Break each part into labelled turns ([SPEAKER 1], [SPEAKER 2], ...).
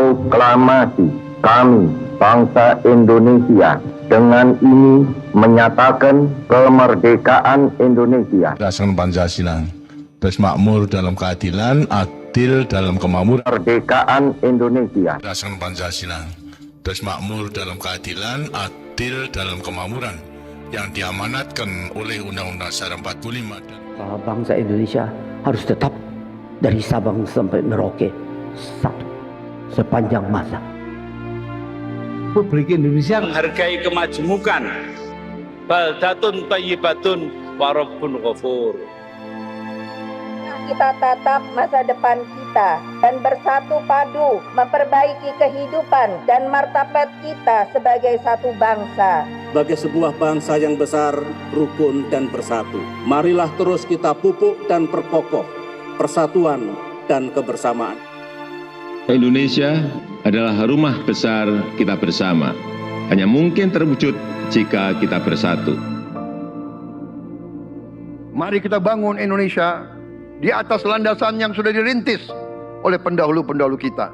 [SPEAKER 1] Proklamasi kami, bangsa Indonesia, dengan ini menyatakan kemerdekaan Indonesia.
[SPEAKER 2] Berdasarkan Pancasila, bermakmur dalam keadilan, adil dalam kemakmuran.
[SPEAKER 1] Kemerdekaan Indonesia.
[SPEAKER 2] Berdasarkan Pancasila, bermakmur dalam keadilan, adil dalam kemakmuran, yang diamanatkan oleh Undang-Undang Dasar 45.
[SPEAKER 3] Bangsa Indonesia harus tetap dari Sabang sampai Merauke satu sepanjang masa.
[SPEAKER 4] Republik Indonesia
[SPEAKER 5] menghargai kemajemukan, baldatun thayyibatun wa rabbun ghafur.
[SPEAKER 6] Kita tatap masa depan kita dan bersatu padu memperbaiki kehidupan dan martabat kita sebagai satu bangsa.
[SPEAKER 7] Sebagai sebuah bangsa yang besar, rukun dan bersatu, marilah terus kita pupuk dan perkokoh persatuan dan kebersamaan.
[SPEAKER 8] Indonesia adalah rumah besar kita bersama. Hanya mungkin terwujud jika kita bersatu.
[SPEAKER 9] Mari kita bangun Indonesia di atas landasan yang sudah dirintis oleh pendahulu-pendahulu kita.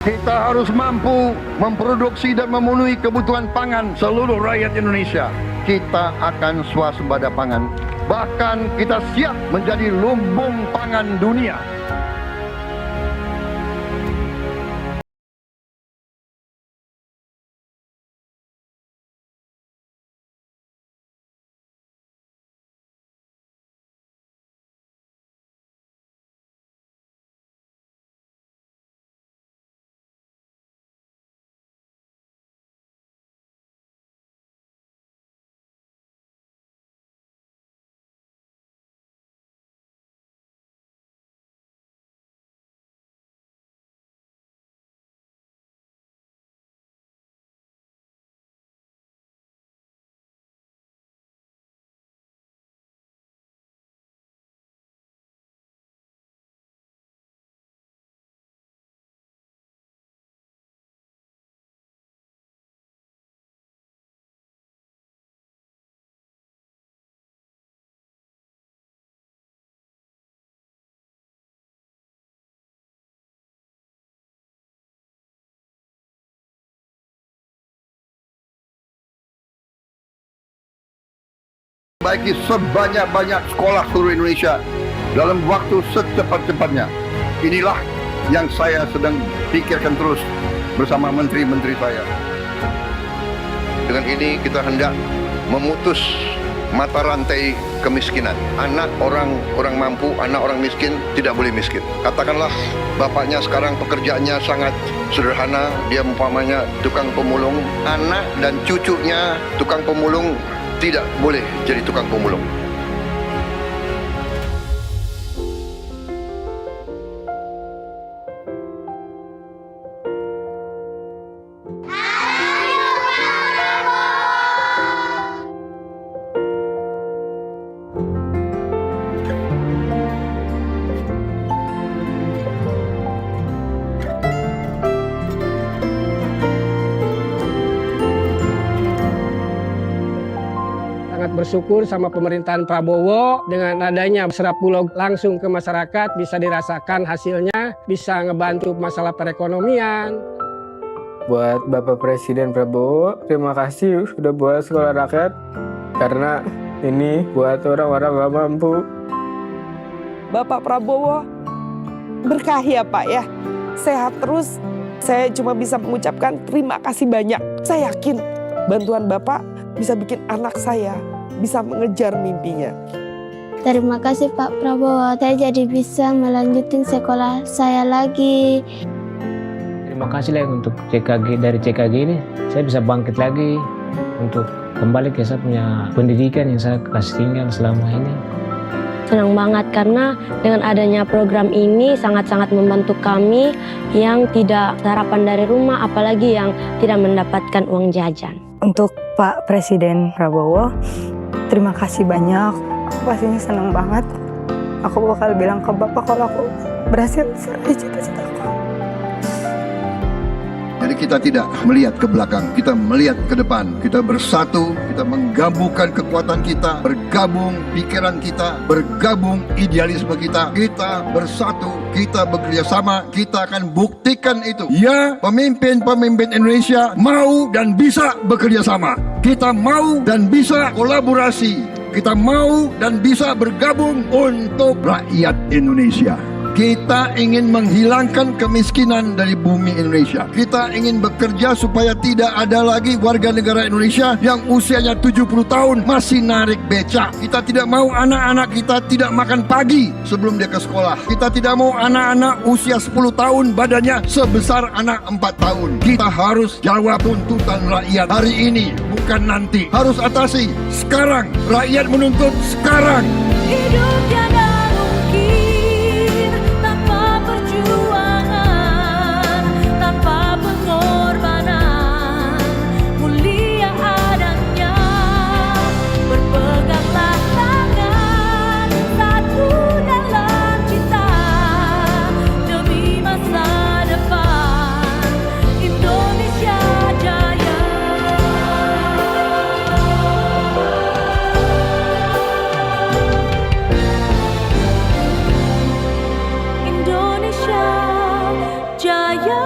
[SPEAKER 9] Kita harus mampu memproduksi dan memenuhi kebutuhan pangan seluruh rakyat Indonesia. Kita akan swasembada pangan. Bahkan kita siap menjadi lumbung pangan dunia. Baiki sebanyak-banyak sekolah seluruh Indonesia dalam waktu secepat-cepatnya. Inilah yang saya sedang pikirkan terus bersama menteri-menteri saya. Dengan ini kita hendak memutus mata rantai kemiskinan. Anak orang mampu, anak orang miskin tidak boleh miskin. Katakanlah bapaknya sekarang pekerjaannya sangat sederhana, dia umpamanya tukang pemulung, anak dan cucunya tukang pemulung tidak boleh jadi tukang pemulung.
[SPEAKER 4] sangat bersyukur sama pemerintahan Prabowo dengan adanya serap bulog langsung ke masyarakat, bisa dirasakan hasilnya, bisa ngebantu masalah perekonomian.
[SPEAKER 10] Buat Bapak Presiden Prabowo, terima kasih sudah buat sekolah rakyat, karena ini buat orang-orang gak mampu.
[SPEAKER 11] Bapak Prabowo, berkah ya Pak ya, sehat terus. Saya cuma bisa mengucapkan terima kasih banyak. Saya yakin bantuan Bapak bisa bikin anak saya bisa mengejar mimpinya.
[SPEAKER 12] Terima kasih Pak Prabowo, saya jadi bisa melanjutin sekolah saya lagi.
[SPEAKER 13] Terima kasih lah untuk CKG, dari CKG ini saya bisa bangkit lagi untuk kembali ke saya punya pendidikan yang saya kasih tinggal selama ini.
[SPEAKER 12] Senang banget karena dengan adanya program ini sangat-sangat membantu kami yang tidak sarapan dari rumah, apalagi yang tidak mendapatkan uang jajan.
[SPEAKER 14] Untuk Pak Presiden Prabowo, terima kasih banyak. Aku pastinya senang banget. Aku bakal bilang ke Bapak kalau aku berhasil meraih cita-citaku.
[SPEAKER 9] Jadi kita tidak melihat ke belakang, kita melihat ke depan. Kita bersatu, kita menggabungkan kekuatan kita, bergabung pikiran kita, bergabung idealisme kita. Kita bersatu, kita bekerja sama, kita akan buktikan itu. Ya, pemimpin-pemimpin Indonesia mau dan bisa bekerja sama. Kita mau dan bisa kolaborasi. Kita mau dan bisa bergabung untuk rakyat Indonesia. Kita ingin menghilangkan kemiskinan dari bumi Indonesia. Kita ingin bekerja supaya tidak ada lagi warga negara Indonesia yang usianya 70 tahun masih narik becak. Kita tidak mau anak-anak kita tidak makan pagi sebelum dia ke sekolah. Kita tidak mau anak-anak usia 10 tahun badannya sebesar anak 4 tahun. Kita harus jawab tuntutan rakyat hari ini, bukan nanti. Harus atasi sekarang. Rakyat menuntut sekarang.
[SPEAKER 15] Hidup tiada mungkin tanpa perjuangan, tanpa pengorbanan, mulia adanya. Berpeganglah tangan satu dalam cinta demi masa depan Indonesia Jaya. Indonesia Jaya.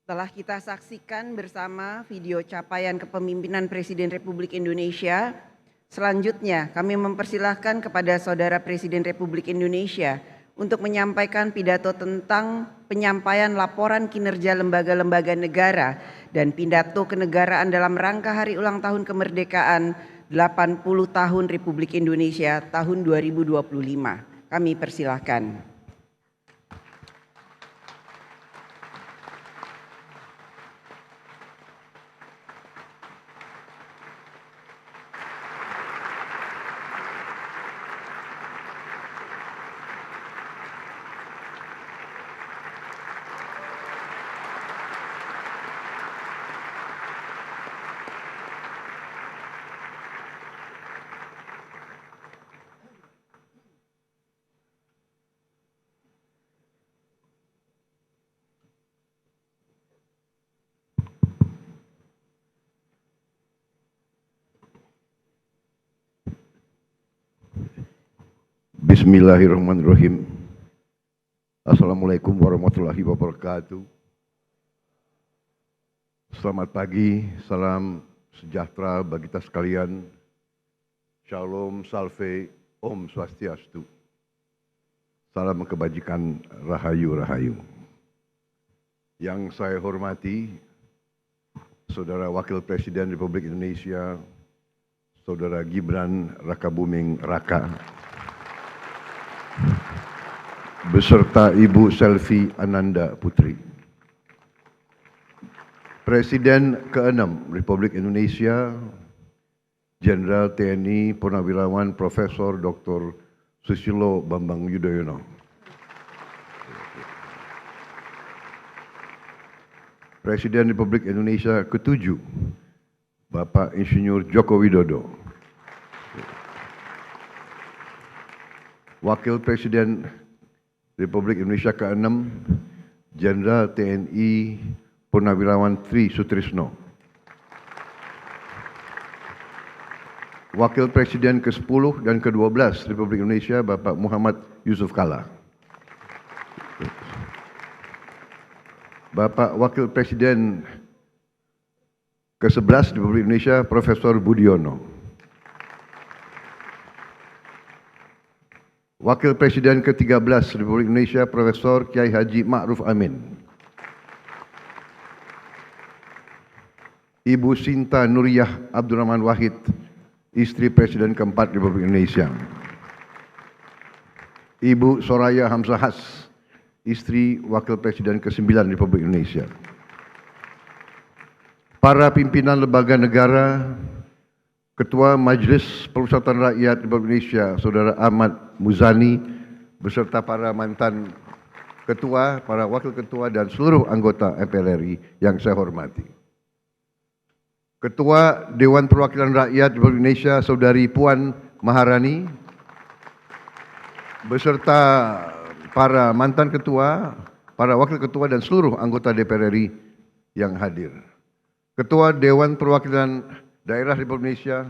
[SPEAKER 16] Telah kita saksikan bersama video capaian kepemimpinan Presiden Republik Indonesia. Selanjutnya kami mempersilahkan kepada Saudara Presiden Republik Indonesia untuk menyampaikan pidato tentang penyampaian laporan kinerja lembaga-lembaga negara dan pidato kenegaraan dalam rangka hari ulang tahun kemerdekaan 80 tahun Republik Indonesia tahun 2025. Kami persilahkan.
[SPEAKER 9] Bismillahirrahmanirrahim. Assalamualaikum warahmatullahi wabarakatuh. Selamat pagi, salam sejahtera bagi kita sekalian. Shalom, salve, Om Swastiastu. Salam kebajikan, rahayu, rahayu. Yang saya hormati, Saudara Wakil Presiden Republik Indonesia, Saudara Gibran Rakabuming Raka, beserta Ibu Selvi Ananda Putri. Presiden ke-6 Republik Indonesia, Jenderal TNI Purnawirawan Profesor Dr. Susilo Bambang Yudhoyono. Presiden Republik Indonesia ke-7, Bapak Insinyur Joko Widodo. Wakil Presiden Republik Indonesia ke-6, Jenderal TNI Purnawirawan Tri Sutrisno. Wakil Presiden ke-10 dan ke-12 Republik Indonesia, Bapak Muhammad Yusuf Kalla. Bapak Wakil Presiden ke-11 Republik Indonesia, Profesor Budiono. Wakil Presiden ke-13 Republik Indonesia, Profesor Kiai Haji Ma'ruf Amin. Ibu Sinta Nuriyah Abdurrahman Wahid, istri Presiden keempat Republik Indonesia. Ibu Soraya Hamzahas, istri Wakil Presiden ke-9 Republik Indonesia. Para pimpinan lembaga negara, Ketua Majelis Permusyawaratan Rakyat Republik Indonesia, Saudara Ahmad Muzani, beserta para mantan ketua, para wakil ketua, dan seluruh anggota MPR RI yang saya hormati. Ketua Dewan Perwakilan Rakyat Republik Indonesia, Saudari Puan Maharani, beserta para mantan ketua, para wakil ketua, dan seluruh anggota DPR RI yang hadir. Ketua Dewan Perwakilan Daerah Republik Indonesia,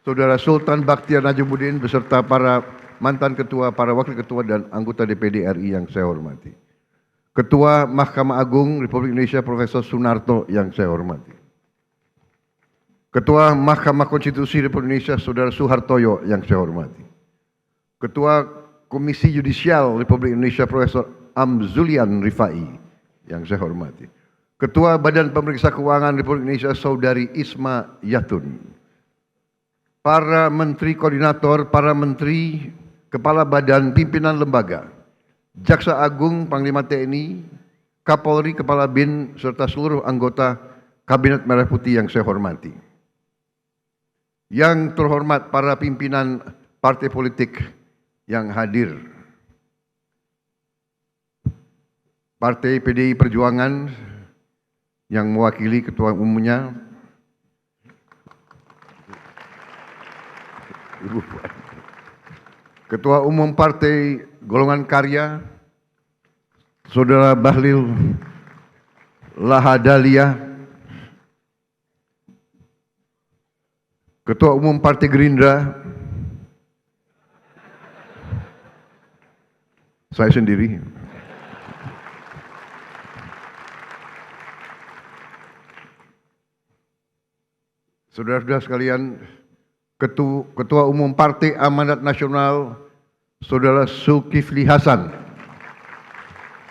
[SPEAKER 9] Saudara Sultan Bakhtiar Najamuddin, beserta para mantan ketua, para wakil ketua, dan anggota DPD RI yang saya hormati. Ketua Mahkamah Agung Republik Indonesia, Profesor Sunarto, yang saya hormati. Ketua Mahkamah Konstitusi Republik Indonesia, Saudara Suhartoyo, yang saya hormati. Ketua Komisi Yudisial Republik Indonesia, Profesor Amzulian Rifai, yang saya hormati. Ketua Badan Pemeriksa Keuangan Republik Indonesia, Saudari Isma Yatun. Para Menteri Koordinator, para Menteri, Kepala Badan, Pimpinan Lembaga, Jaksa Agung, Panglima TNI, Kapolri, Kepala BIN, serta seluruh anggota Kabinet Merah Putih yang saya hormati. Yang terhormat para pimpinan partai politik yang hadir. Partai PDI Perjuangan yang mewakili ketua umumnya, Ketua Umum Partai Golongan Karya, Saudara Bahlil Lahadalia, Ketua Umum Partai Gerindra, saya sendiri. Saudara-saudara sekalian, Ketua Umum Partai Amanat Nasional, Saudara Zulkifli Hasan.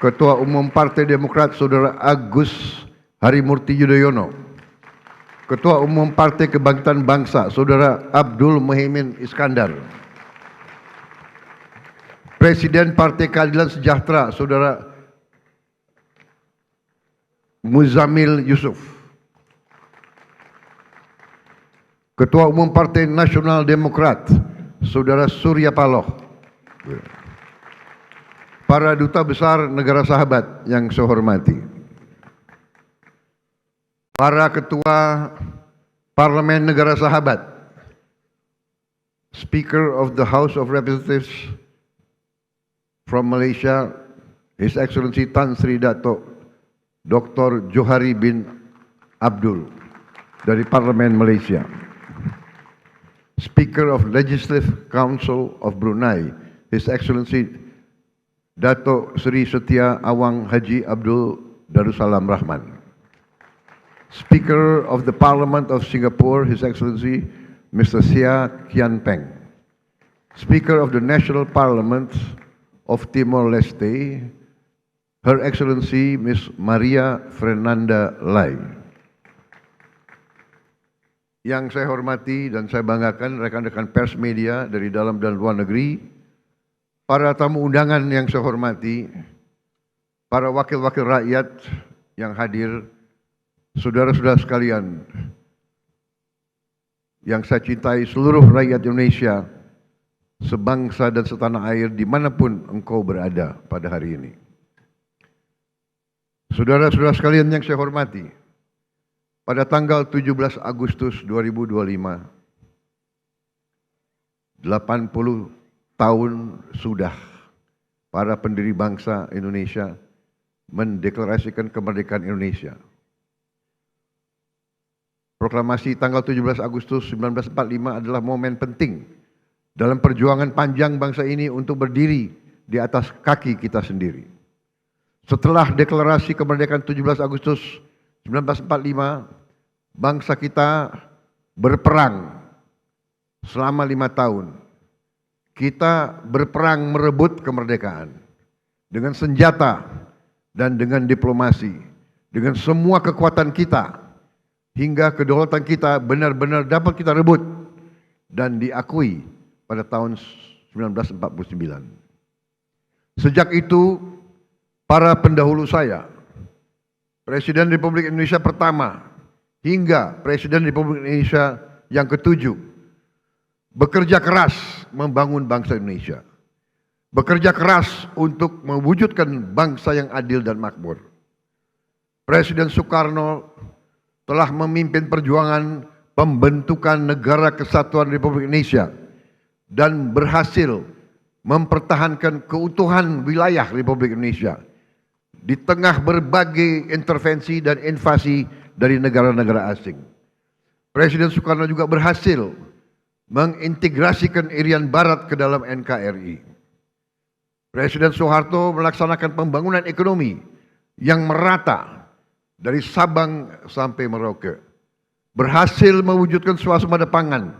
[SPEAKER 9] Ketua Umum Partai Demokrat, Saudara Agus Harimurti Yudhoyono. Ketua Umum Partai Kebangkitan Bangsa, Saudara Abdul Muhaimin Iskandar. Presiden Partai Keadilan Sejahtera, Saudara Muzamil Yusuf. Ketua Umum Partai Nasional Demokrat, Saudara Surya Paloh. Para duta besar negara sahabat yang saya hormati. Para ketua Parlemen Negara Sahabat, Speaker of the House of Representatives from Malaysia, His Excellency Tan Sri Dato' Dr. Johari bin Abdul dari Parlemen Malaysia. Speaker of Legislative Council of Brunei, His Excellency Dato' Sri Setia Awang Haji Abdul Darussalam Rahman. Speaker of the Parliament of Singapore, His Excellency Mr. Sia Kian Peng. Speaker of the National Parliament of Timor-Leste, Her Excellency Miss Maria Fernanda Lai. Yang saya hormati dan saya banggakan rekan-rekan pers media dari dalam dan luar negeri, para tamu undangan yang saya hormati, para wakil-wakil rakyat yang hadir, saudara-saudara sekalian yang saya cintai seluruh rakyat Indonesia, sebangsa dan setanah air dimanapun engkau berada pada hari ini. Saudara-saudara sekalian yang saya hormati, pada tanggal 17 Agustus 2025, 80 tahun sudah para pendiri bangsa Indonesia mendeklarasikan kemerdekaan Indonesia. Proklamasi tanggal 17 Agustus 1945 adalah momen penting dalam perjuangan panjang bangsa ini untuk berdiri di atas kaki kita sendiri. Setelah deklarasi kemerdekaan 17 Agustus 1945, bangsa kita berperang selama 5 tahun. Kita berperang merebut kemerdekaan dengan senjata dan dengan diplomasi, dengan semua kekuatan kita, hingga kedaulatan kita benar-benar dapat kita rebut dan diakui pada tahun 1949. Sejak itu, para pendahulu saya, Presiden Republik Indonesia pertama hingga Presiden Republik Indonesia yang ke-7, bekerja keras membangun bangsa Indonesia. Bekerja keras untuk mewujudkan bangsa yang adil dan makmur. Presiden Soekarno telah memimpin perjuangan pembentukan Negara Kesatuan Republik Indonesia dan berhasil mempertahankan keutuhan wilayah Republik Indonesia di tengah berbagai intervensi dan invasi dari negara-negara asing. Presiden Soekarno juga berhasil mengintegrasikan Irian Barat ke dalam NKRI. Presiden Soeharto melaksanakan pembangunan ekonomi yang merata dari Sabang sampai Merauke, berhasil mewujudkan swasembada pangan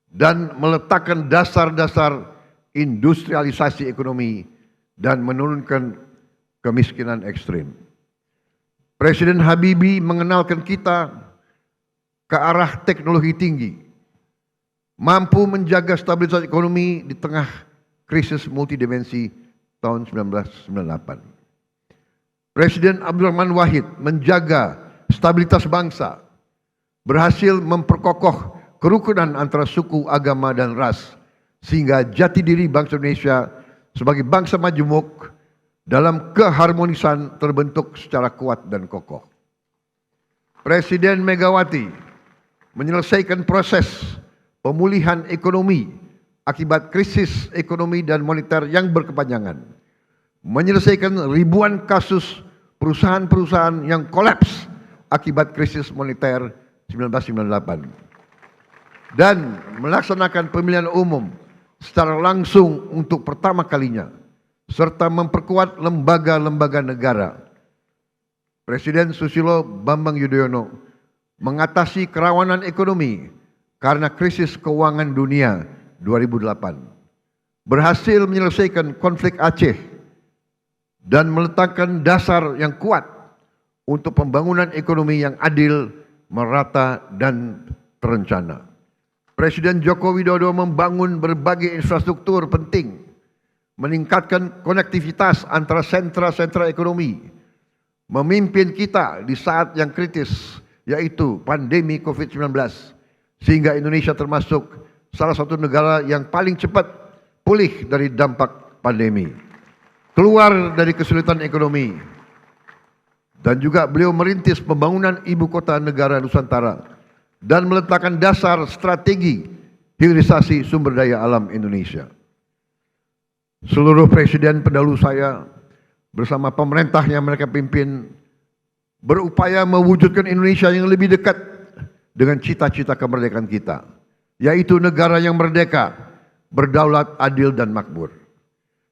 [SPEAKER 9] dan meletakkan dasar-dasar industrialisasi ekonomi dan menurunkan kemiskinan ekstrim. Presiden Habibie mengenalkan kita ke arah teknologi tinggi, mampu menjaga stabilitas ekonomi di tengah krisis multidimensi tahun 1998. Presiden Abdurrahman Wahid menjaga stabilitas bangsa, berhasil memperkokoh kerukunan antara suku, agama, dan ras, sehingga jati diri bangsa Indonesia sebagai bangsa majemuk dalam keharmonisan terbentuk secara kuat dan kokoh. Presiden Megawati menyelesaikan proses pemulihan ekonomi akibat krisis ekonomi dan moneter yang berkepanjangan, menyelesaikan ribuan kasus perusahaan-perusahaan yang kolaps akibat krisis moneter 1998, dan melaksanakan pemilihan umum secara langsung untuk pertama kalinya, serta memperkuat lembaga-lembaga negara. Presiden Susilo Bambang Yudhoyono mengatasi kerawanan ekonomi karena krisis keuangan dunia 2008, berhasil menyelesaikan konflik Aceh dan meletakkan dasar yang kuat untuk pembangunan ekonomi yang adil, merata, dan terencana. Presiden Joko Widodo membangun berbagai infrastruktur penting, meningkatkan konektivitas antara sentra-sentra ekonomi, memimpin kita di saat yang kritis, yaitu pandemi COVID-19, sehingga Indonesia termasuk salah satu negara yang paling cepat pulih dari dampak pandemi, keluar dari kesulitan ekonomi, dan juga beliau merintis pembangunan ibu kota negara Nusantara dan meletakkan dasar strategi hilirisasi sumber daya alam Indonesia. Seluruh presiden pendahulu saya bersama pemerintah yang mereka pimpin berupaya mewujudkan Indonesia yang lebih dekat dengan cita-cita kemerdekaan kita, yaitu negara yang merdeka, berdaulat, adil, dan makmur.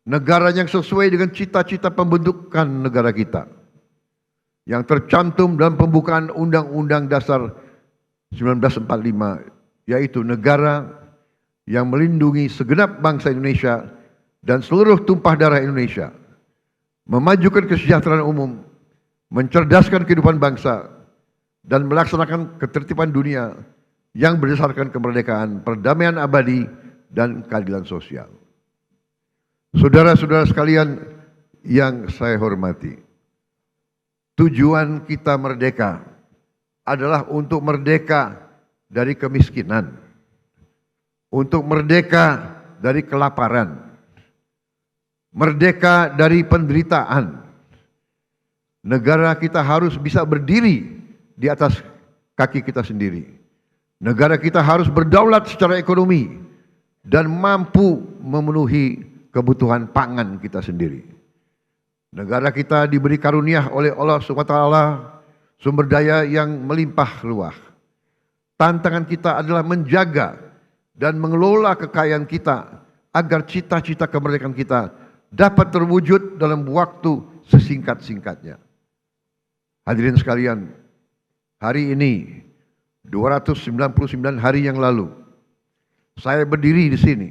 [SPEAKER 9] Negara yang sesuai dengan cita-cita pembentukan negara kita, yang tercantum dalam pembukaan Undang-Undang Dasar 1945, yaitu negara yang melindungi segenap bangsa Indonesia dan seluruh tumpah darah Indonesia, memajukan kesejahteraan umum, mencerdaskan kehidupan bangsa, dan melaksanakan ketertiban dunia yang berdasarkan kemerdekaan, perdamaian abadi, dan keadilan sosial. Saudara-saudara sekalian yang saya hormati, tujuan kita merdeka adalah untuk merdeka dari kemiskinan,
[SPEAKER 17] untuk merdeka dari kelaparan, merdeka dari penderitaan. Negara kita harus bisa berdiri di atas kaki kita sendiri. Negara kita harus berdaulat secara ekonomi dan mampu memenuhi kebutuhan pangan kita sendiri. Negara kita diberi karunia oleh Allah SWT sumber daya yang melimpah ruah. Tantangan kita adalah menjaga dan mengelola kekayaan kita agar cita-cita kemerdekaan kita dapat terwujud dalam waktu sesingkat-singkatnya. Hadirin sekalian, hari ini 299 hari yang lalu saya berdiri di sini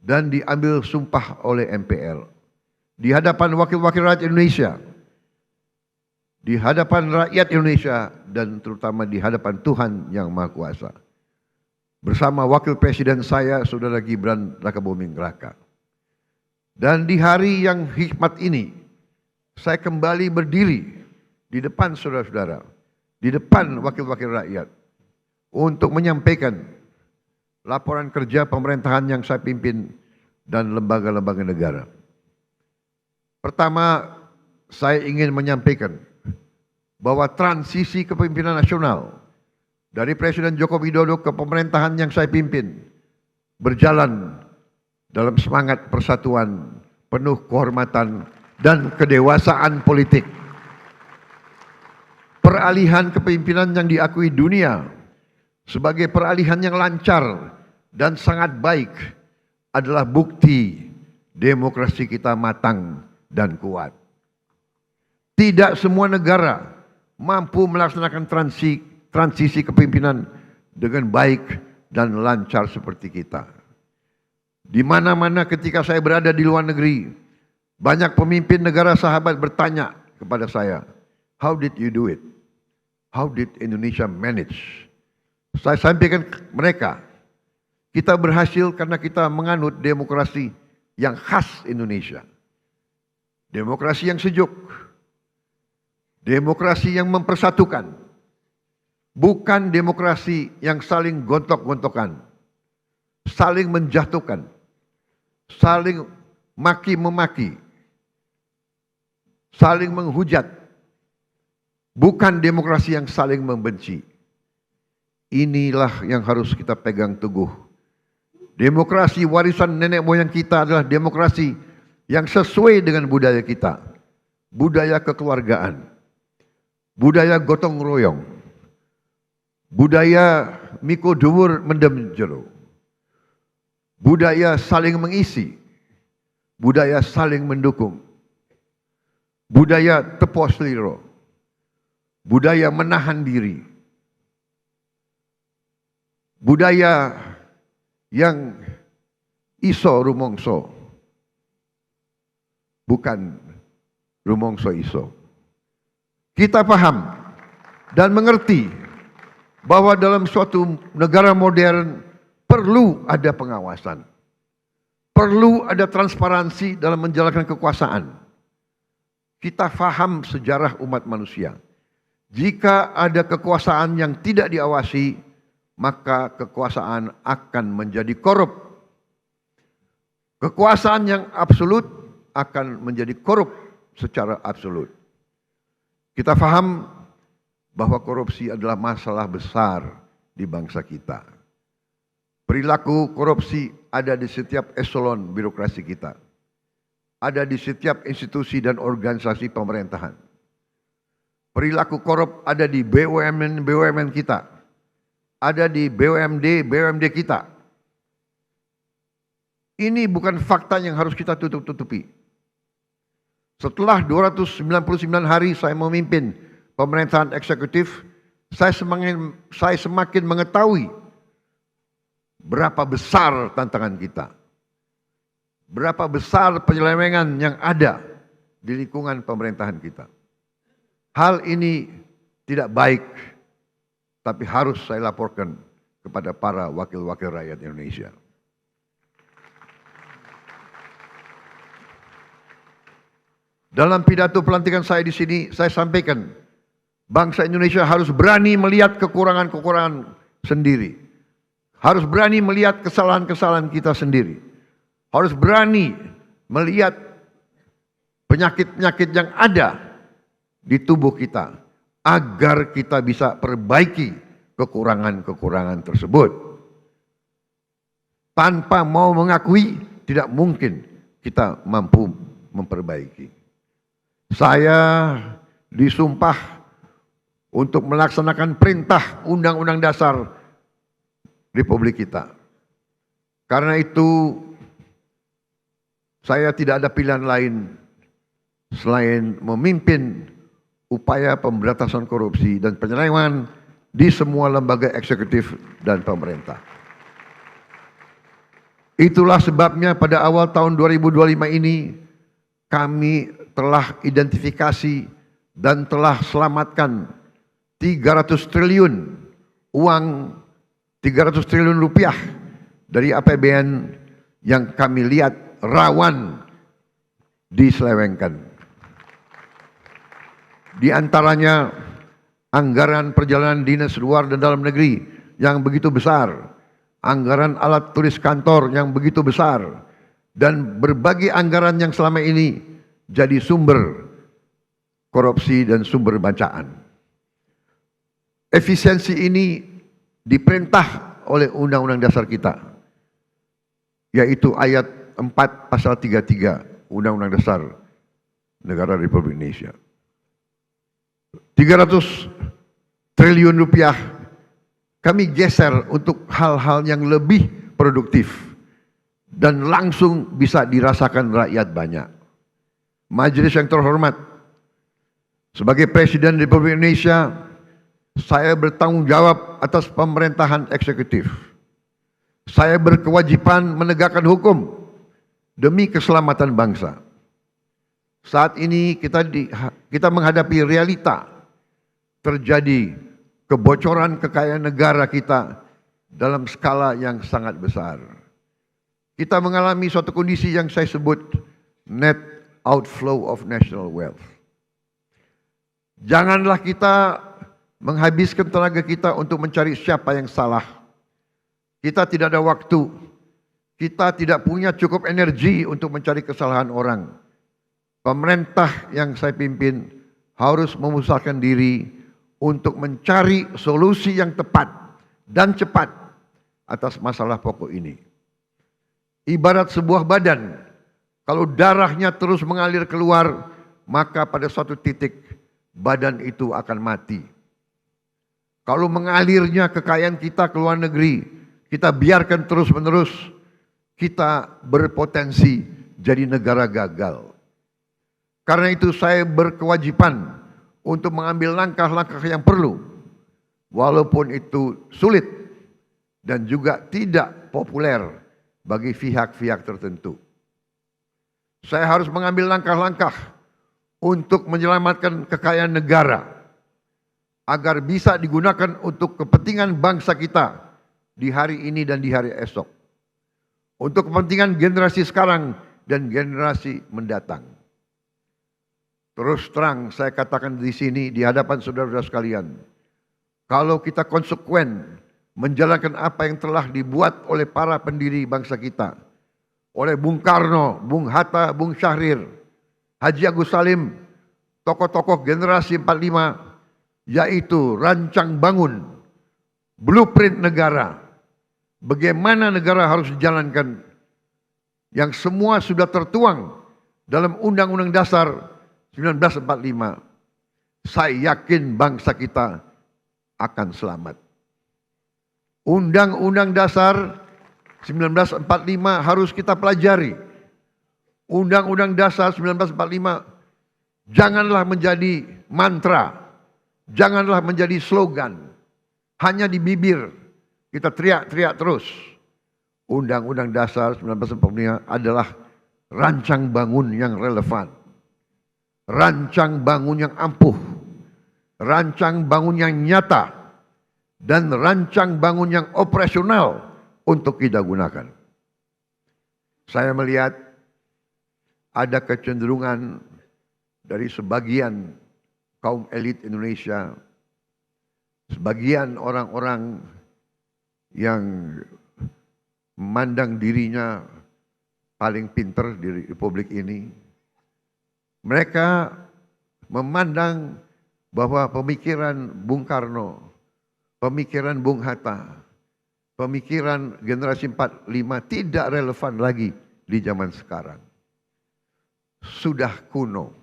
[SPEAKER 17] dan diambil sumpah oleh MPR di hadapan wakil-wakil rakyat Indonesia, di hadapan rakyat Indonesia, dan terutama di hadapan Tuhan Yang Maha Kuasa. Bersama wakil presiden saya, Saudara Gibran Rakabuming Raka. Dan di hari yang hikmat ini, saya kembali berdiri di depan saudara-saudara, di depan wakil-wakil rakyat, untuk menyampaikan laporan kerja pemerintahan yang saya pimpin dan lembaga-lembaga negara. Pertama, saya ingin menyampaikan bahwa transisi kepemimpinan nasional dari Presiden Joko Widodo ke pemerintahan yang saya pimpin berjalan dalam semangat persatuan, penuh kehormatan dan kedewasaan politik. Peralihan kepemimpinan yang diakui dunia sebagai peralihan yang lancar dan sangat baik adalah bukti demokrasi kita matang dan kuat. Tidak semua negara mampu melaksanakan transisi kepemimpinan dengan baik dan lancar seperti kita. Di mana-mana ketika saya berada di luar negeri, banyak pemimpin negara sahabat bertanya kepada saya, "How did you do it? How did Indonesia manage?" Saya sampaikan ke mereka, kita berhasil karena kita menganut demokrasi yang khas Indonesia. Demokrasi yang sejuk, demokrasi yang mempersatukan, bukan demokrasi yang saling gontok-gontokan, saling menjatuhkan, saling maki-memaki, saling menghujat, bukan demokrasi yang saling membenci. Inilah yang harus kita pegang teguh. Demokrasi warisan nenek moyang kita adalah demokrasi yang sesuai dengan budaya kita, budaya kekeluargaan, budaya gotong royong, budaya miko dhuwur mendem jero, budaya saling mengisi, budaya saling mendukung, budaya tepo sliro, budaya menahan diri, budaya yang iso rumongso, bukan rumongso iso. Kita paham dan mengerti bahwa dalam suatu negara modern perlu ada pengawasan, perlu ada transparansi dalam menjalankan kekuasaan. Kita paham sejarah umat manusia. Jika ada kekuasaan yang tidak diawasi, maka kekuasaan akan menjadi korup. Kekuasaan yang absolut akan menjadi korup secara absolut. Kita paham bahwa korupsi adalah masalah besar di bangsa kita. Perilaku korupsi ada di setiap eselon birokrasi kita. Ada di setiap institusi dan organisasi pemerintahan. Perilaku korup ada di BUMN kita. Ada di BUMD kita. Ini bukan fakta yang harus kita tutup-tutupi. Setelah 299 hari saya memimpin pemerintahan eksekutif, saya semakin mengetahui berapa besar tantangan kita. Berapa besar penyelewengan yang ada di lingkungan pemerintahan kita. Hal ini tidak baik, tapi harus saya laporkan kepada para wakil-wakil rakyat Indonesia. Dalam pidato pelantikan saya di sini, saya sampaikan, bangsa Indonesia harus berani melihat kekurangan-kekurangan sendiri. harus berani melihat kesalahan-kesalahan kita sendiri, harus berani melihat penyakit-penyakit yang ada di tubuh kita, agar kita bisa perbaiki kekurangan-kekurangan tersebut. Tanpa mau mengakui, tidak mungkin kita mampu memperbaiki. Saya disumpah untuk melaksanakan perintah Undang-Undang Dasar Republik kita. Karena itu, saya tidak ada pilihan lain selain memimpin upaya pemberantasan korupsi dan penyelewengan di semua lembaga eksekutif dan pemerintah. Itulah sebabnya pada awal tahun 2025 ini kami telah identifikasi dan telah selamatkan 300 triliun uang, 300 triliun rupiah dari APBN yang kami lihat rawan diselewengkan. Di antaranya anggaran perjalanan dinas luar dan dalam negeri yang begitu besar, anggaran alat tulis kantor yang begitu besar, dan berbagai anggaran yang selama ini jadi sumber korupsi dan sumber bacaan. Efisiensi ini diperintah oleh Undang-Undang Dasar kita, yaitu ayat 4 pasal 33 Undang-Undang Dasar Negara Republik Indonesia. 300 triliun rupiah kami geser untuk hal-hal yang lebih produktif dan langsung bisa dirasakan rakyat banyak. Majelis yang terhormat, sebagai Presiden Republik Indonesia, saya bertanggung jawab atas pemerintahan eksekutif. Saya berkewajiban menegakkan hukum demi keselamatan bangsa. Saat ini kita menghadapi realita terjadi kebocoran kekayaan negara kita dalam skala yang sangat besar. Kita mengalami suatu kondisi yang saya sebut net outflow of national wealth. Janganlah kita menghabiskan tenaga kita untuk mencari siapa yang salah. Kita tidak ada waktu. Kita tidak punya cukup energi untuk mencari kesalahan orang. Pemerintah yang saya pimpin harus memusatkan diri untuk mencari solusi yang tepat dan cepat atas masalah pokok ini. Ibarat sebuah badan, kalau darahnya terus mengalir keluar, maka pada suatu titik badan itu akan mati. Kalau mengalirnya kekayaan kita ke luar negeri, kita biarkan terus-menerus, kita berpotensi jadi negara gagal. Karena itu saya berkewajiban untuk mengambil langkah-langkah yang perlu, walaupun itu sulit dan juga tidak populer bagi pihak-pihak tertentu. Saya harus mengambil langkah-langkah untuk menyelamatkan kekayaan negara agar bisa digunakan untuk kepentingan bangsa kita di hari ini dan di hari esok. Untuk kepentingan generasi sekarang dan generasi mendatang. Terus terang saya katakan di sini di hadapan saudara-saudara sekalian, kalau kita konsekuen menjalankan apa yang telah dibuat oleh para pendiri bangsa kita, oleh Bung Karno, Bung Hatta, Bung Syahrir, Haji Agus Salim, tokoh-tokoh generasi 45, yaitu rancang bangun, blueprint negara, bagaimana negara harus dijalankan, yang semua sudah tertuang dalam Undang-Undang Dasar 1945, saya yakin bangsa kita akan selamat. Undang-Undang Dasar 1945 harus kita pelajari. Undang-Undang Dasar 1945 janganlah menjadi mantra, janganlah menjadi slogan, hanya di bibir kita teriak-teriak terus. Undang-Undang Dasar 1945 adalah rancang bangun yang relevan, rancang bangun yang ampuh, rancang bangun yang nyata, dan rancang bangun yang operasional untuk kita gunakan. Saya melihat ada kecenderungan dari sebagian kaum elit Indonesia, sebagian orang-orang yang memandang dirinya paling pinter di Republik ini. Mereka memandang bahwa pemikiran Bung Karno, pemikiran Bung Hatta, pemikiran generasi 45 tidak relevan lagi di zaman sekarang. Sudah kuno,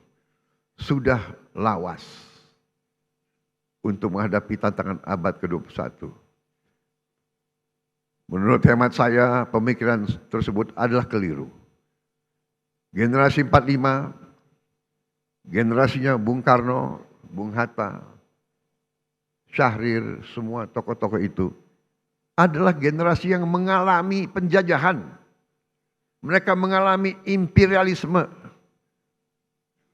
[SPEAKER 17] sudah lawas untuk menghadapi tantangan abad ke-21. Menurut hemat saya, pemikiran tersebut adalah keliru. Generasi 45, generasinya Bung Karno, Bung Hatta, Syahrir, semua tokoh-tokoh itu adalah generasi yang mengalami penjajahan. Mereka mengalami imperialisme.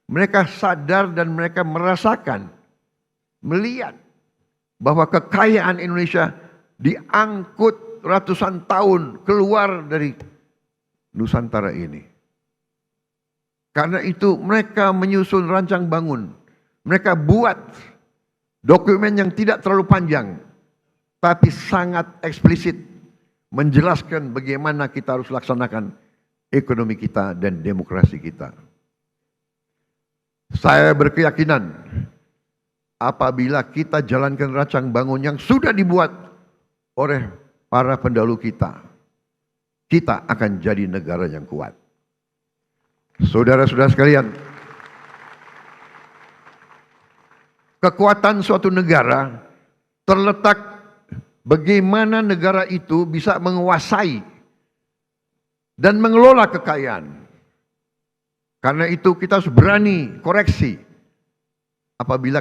[SPEAKER 17] Mereka sadar dan mereka merasakan, melihat bahwa kekayaan Indonesia diangkut ratusan tahun keluar dari Nusantara ini. Karena itu mereka menyusun rancang bangun. Mereka buat dokumen yang tidak terlalu panjang, tapi sangat eksplisit menjelaskan bagaimana kita harus laksanakan ekonomi kita dan demokrasi kita. Saya berkeyakinan apabila kita jalankan rancang bangun yang sudah dibuat oleh para pendahulu kita, kita akan jadi negara yang kuat. Saudara-saudara sekalian, kekuatan suatu negara terletak bagaimana negara itu bisa menguasai dan mengelola kekayaan. Karena itu kita harus berani koreksi apabila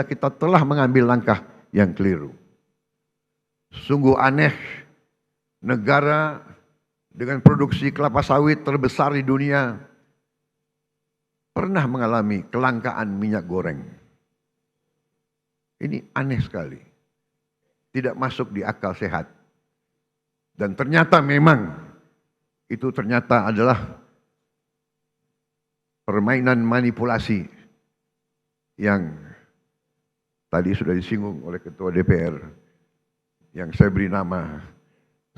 [SPEAKER 17] kita telah mengambil langkah yang keliru. Sungguh aneh negara dengan produksi kelapa sawit terbesar di dunia pernah mengalami kelangkaan minyak goreng. Ini aneh sekali. Tidak masuk di akal sehat. Dan ternyata memang itu ternyata adalah permainan manipulasi yang tadi sudah disinggung oleh Ketua DPR yang saya beri nama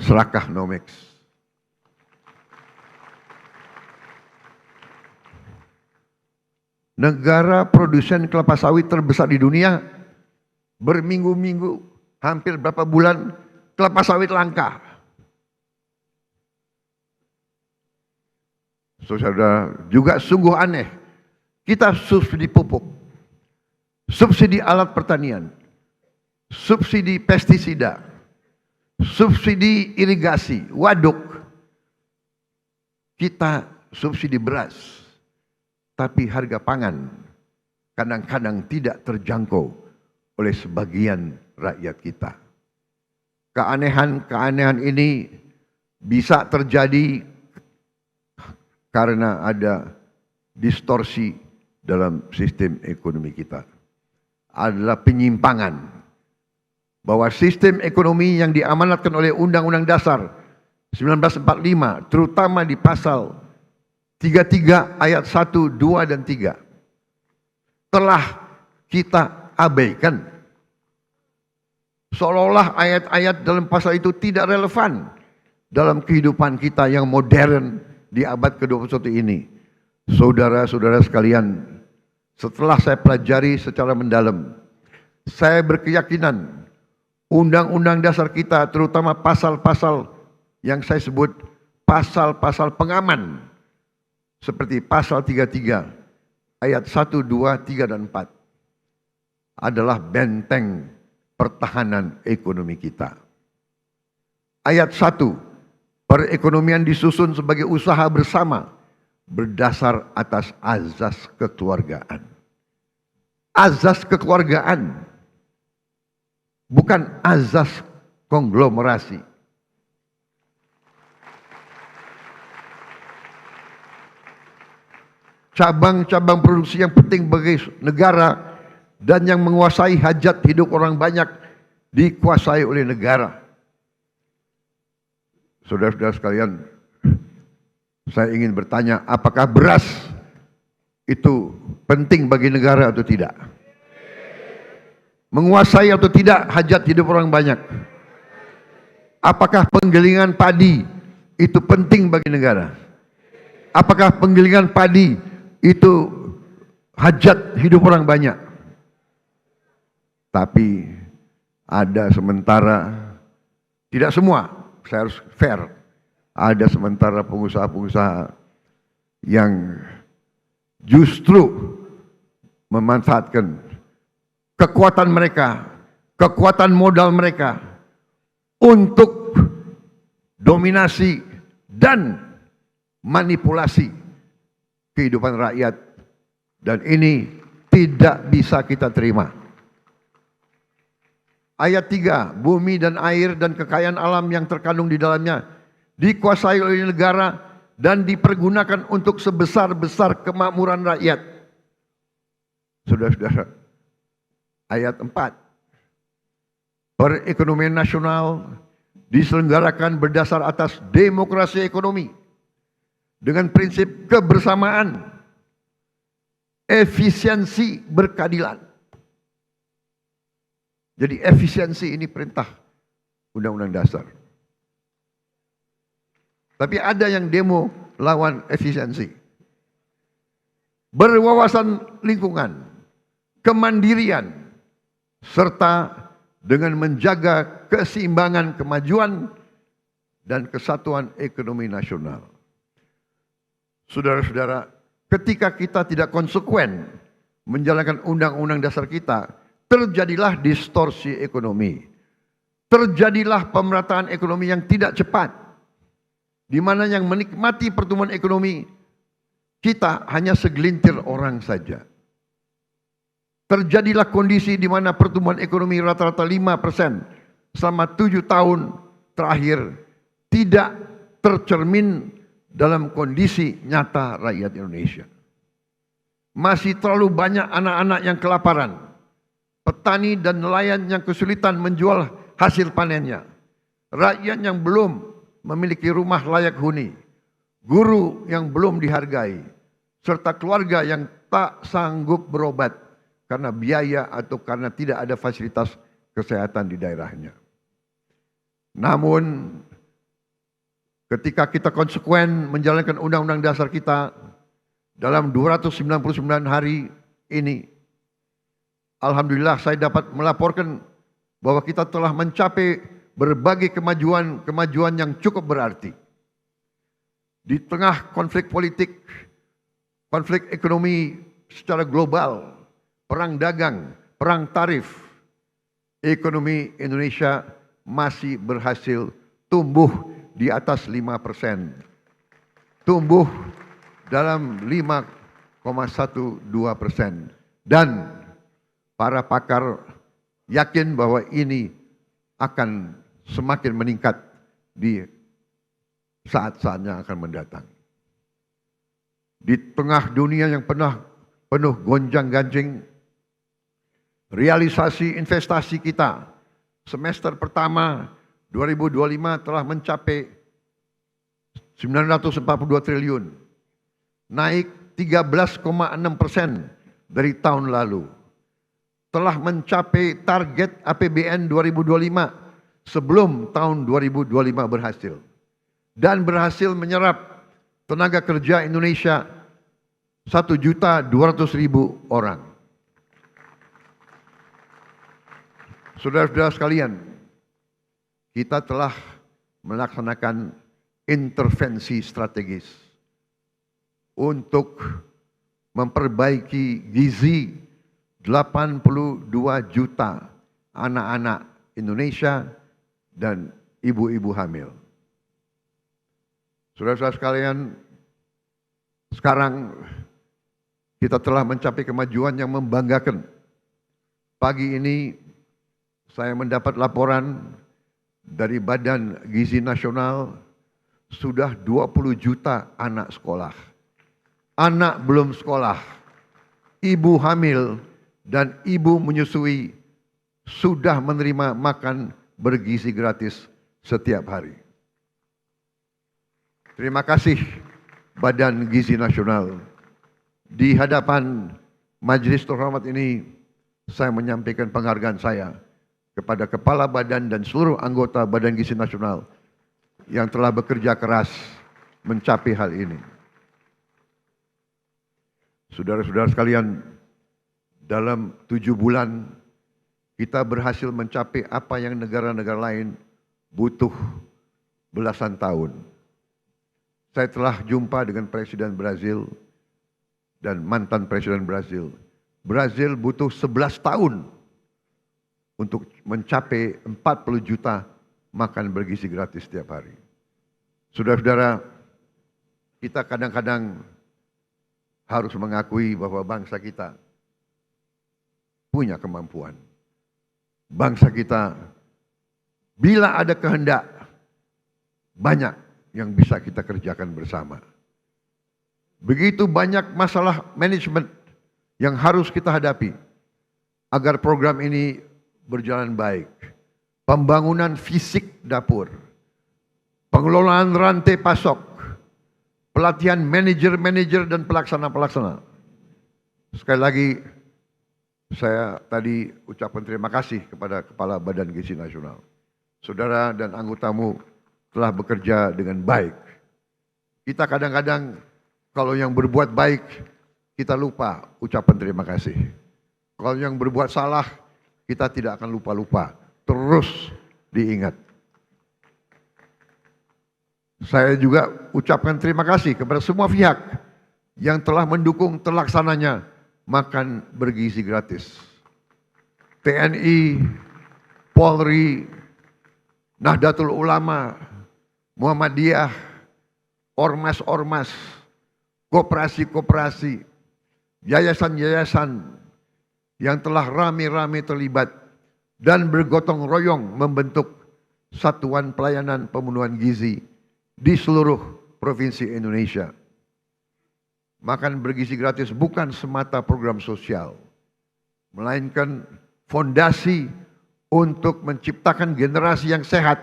[SPEAKER 17] Serakah Nomex. Negara produsen kelapa sawit terbesar di dunia berminggu-minggu, hampir berapa bulan kelapa sawit langka. Saudara, juga sungguh aneh. Kita subsidi pupuk, subsidi alat pertanian, subsidi pestisida, subsidi irigasi, waduk. Kita subsidi beras, tapi harga pangan kadang-kadang tidak terjangkau oleh sebagian rakyat kita. Keanehan-keanehan ini bisa terjadi karena ada distorsi dalam sistem ekonomi kita. Adalah penyimpangan bahwa sistem ekonomi yang diamanatkan oleh Undang-Undang Dasar 1945, terutama di pasal 33 ayat 1, 2, dan 3, telah kita abaikan. Seolah-olah ayat-ayat dalam pasal itu tidak relevan dalam kehidupan kita yang modern di abad ke-21 ini. Saudara-saudara sekalian, setelah saya pelajari secara mendalam, saya berkeyakinan Undang-Undang Dasar kita, terutama pasal-pasal yang saya sebut pasal-pasal pengaman, seperti pasal 33 ayat 1, 2, 3, dan 4, adalah benteng pertahanan ekonomi kita. Ayat 1, perekonomian disusun sebagai usaha bersama berdasar atas azas kekeluargaan. Azas kekeluargaan, bukan azas konglomerasi. Cabang-cabang produksi yang penting bagi negara dan yang menguasai hajat hidup orang banyak dikuasai oleh negara. Saudara-saudara sekalian, saya ingin bertanya, apakah beras itu penting bagi negara atau tidak? Menguasai atau tidak hajat hidup orang banyak? Apakah penggilingan padi itu penting bagi negara? Apakah penggilingan padi itu hajat hidup orang banyak? Tapi ada sementara, tidak semua, saya harus fair, ada sementara pengusaha-pengusaha yang justru memanfaatkan kekuatan mereka, kekuatan modal mereka untuk dominasi dan manipulasi kehidupan rakyat, dan ini tidak bisa kita terima. Ayat 3, bumi dan air dan kekayaan alam yang terkandung di dalamnya dikuasai oleh negara dan dipergunakan untuk sebesar-besar kemakmuran rakyat. Saudara-saudara, ayat 4, perekonomian nasional diselenggarakan berdasar atas demokrasi ekonomi dengan prinsip kebersamaan, efisiensi, berkeadilan. Jadi efisiensi ini perintah Undang-Undang Dasar. Tapi ada yang demo lawan efisiensi. Berwawasan lingkungan, kemandirian, serta dengan menjaga keseimbangan kemajuan dan kesatuan ekonomi nasional. Saudara-saudara, ketika kita tidak konsekuen menjalankan undang-undang dasar kita, terjadilah distorsi ekonomi. Terjadilah pemerataan ekonomi yang tidak cepat, di mana yang menikmati pertumbuhan ekonomi kita hanya segelintir orang saja. Terjadilah kondisi di mana pertumbuhan ekonomi rata-rata 5% selama 7 tahun terakhir tidak tercermin dalam kondisi nyata rakyat Indonesia. Masih terlalu banyak anak-anak yang kelaparan, petani dan nelayan yang kesulitan menjual hasil panennya, rakyat yang belum memiliki rumah layak huni, guru yang belum dihargai, serta keluarga yang tak sanggup berobat karena biaya atau karena tidak ada fasilitas kesehatan di daerahnya. Namun, ketika kita konsekuen menjalankan undang-undang dasar kita dalam 299 hari ini, alhamdulillah saya dapat melaporkan bahwa kita telah mencapai berbagai kemajuan yang cukup berarti. Di tengah konflik politik, konflik ekonomi secara global, perang dagang, perang tarif, ekonomi Indonesia masih berhasil tumbuh di atas 5%. Tumbuh dalam 5,12%. Dan para pakar yakin bahwa ini akan semakin meningkat di saat-saatnya akan mendatang. Di tengah dunia yang penuh gonjang-ganjing, realisasi investasi kita semester pertama 2025 telah mencapai 942 triliun, naik 13,6% dari tahun lalu. Telah mencapai target APBN 2025 sebelum tahun 2025 berhasil. Dan berhasil menyerap tenaga kerja Indonesia 1.200.000 orang. Saudara-saudara sekalian, kita telah melaksanakan intervensi strategis untuk memperbaiki gizi 82 juta anak-anak Indonesia dan ibu-ibu hamil. Saudara-saudara sekalian, sekarang kita telah mencapai kemajuan yang membanggakan. Pagi ini saya mendapat laporan dari Badan Gizi Nasional, sudah 20 juta anak sekolah. Anak belum sekolah, ibu hamil dan ibu menyusui sudah menerima makan bergizi gratis setiap hari. Terima kasih Badan Gizi Nasional. Di hadapan majelis terhormat ini, saya menyampaikan penghargaan saya kepada Kepala Badan dan seluruh anggota Badan Gizi Nasional yang telah bekerja keras mencapai hal ini. Saudara-saudara sekalian, dalam 7 bulan kita berhasil mencapai apa yang negara-negara lain butuh belasan tahun. Saya telah jumpa dengan Presiden Brazil dan mantan Presiden Brazil. Brazil butuh 11 tahun untuk mencapai 40 juta makan bergizi gratis setiap hari. Saudara-saudara, kita kadang-kadang harus mengakui bahwa bangsa kita punya kemampuan. Bangsa kita bila ada kehendak, banyak yang bisa kita kerjakan bersama. Begitu banyak masalah manajemen yang harus kita hadapi agar program ini berjalan baik. Pembangunan fisik dapur, pengelolaan rantai pasok, pelatihan manajer-manajer dan pelaksana-pelaksana. Sekali lagi, saya tadi ucapkan terima kasih kepada Kepala Badan Gizi Nasional. Saudara dan anggotamu telah bekerja dengan baik. Kita kadang-kadang kalau yang berbuat baik, kita lupa ucapan terima kasih. Kalau yang berbuat salah, kita tidak akan lupa-lupa. Terus diingat. Saya juga ucapkan terima kasih kepada semua pihak yang telah mendukung terlaksananya makan bergizi gratis. TNI, Polri, Nahdlatul Ulama, Muhammadiyah, ormas-ormas, koperasi-koperasi, yayasan-yayasan yang telah rame-rame terlibat dan bergotong royong membentuk Satuan Pelayanan Pemenuhan Gizi di seluruh provinsi Indonesia. Makan bergizi gratis bukan semata program sosial, melainkan fondasi untuk menciptakan generasi yang sehat,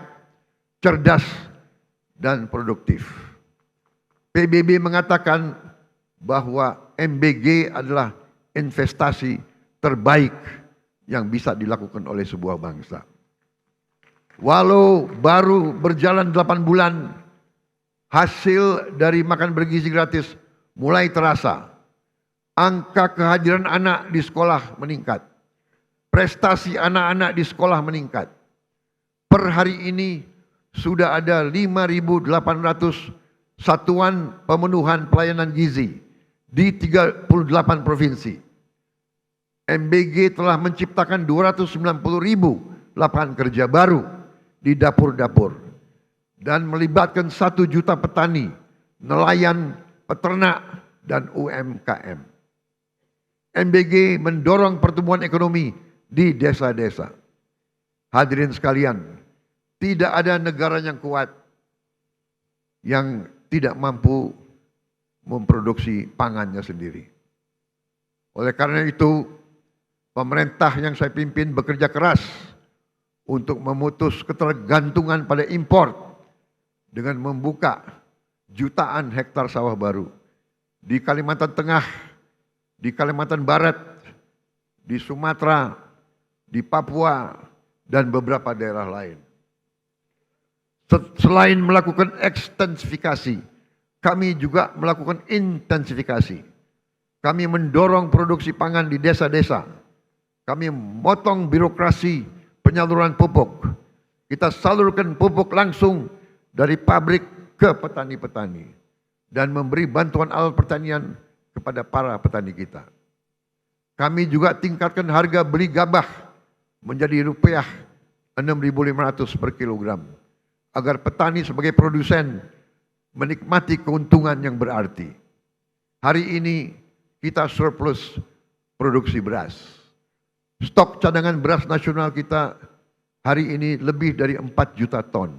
[SPEAKER 17] cerdas, dan produktif. PBB mengatakan bahwa MBG adalah investasi terbaik yang bisa dilakukan oleh sebuah bangsa. Walau baru berjalan 8 bulan, hasil dari makan bergizi gratis mulai terasa. Angka kehadiran anak di sekolah meningkat. Prestasi anak-anak di sekolah meningkat. Per hari ini sudah ada 5.800 satuan pemenuhan pelayanan gizi di 38 provinsi. MBG telah menciptakan 290.000 lapangan kerja baru di dapur-dapur dan melibatkan 1 juta petani, nelayan, peternak, dan UMKM. MBG mendorong pertumbuhan ekonomi di desa-desa. Hadirin sekalian, tidak ada negara yang kuat yang tidak mampu memproduksi pangannya sendiri. Oleh karena itu, pemerintah yang saya pimpin bekerja keras untuk memutus ketergantungan pada impor dengan membuka jutaan hektar sawah baru di Kalimantan Tengah, di Kalimantan Barat, di Sumatera, di Papua, dan beberapa daerah lain. Selain melakukan ekstensifikasi, kami juga melakukan intensifikasi. Kami mendorong produksi pangan di desa-desa. Kami memotong birokrasi penyaluran pupuk. Kita salurkan pupuk langsung dari pabrik ke petani-petani dan memberi bantuan alat pertanian kepada para petani kita. Kami juga tingkatkan harga beli gabah menjadi rupiah 6.500 per kilogram agar petani sebagai produsen menikmati keuntungan yang berarti. Hari ini kita surplus produksi beras. Stok cadangan beras nasional kita hari ini lebih dari 4 juta ton.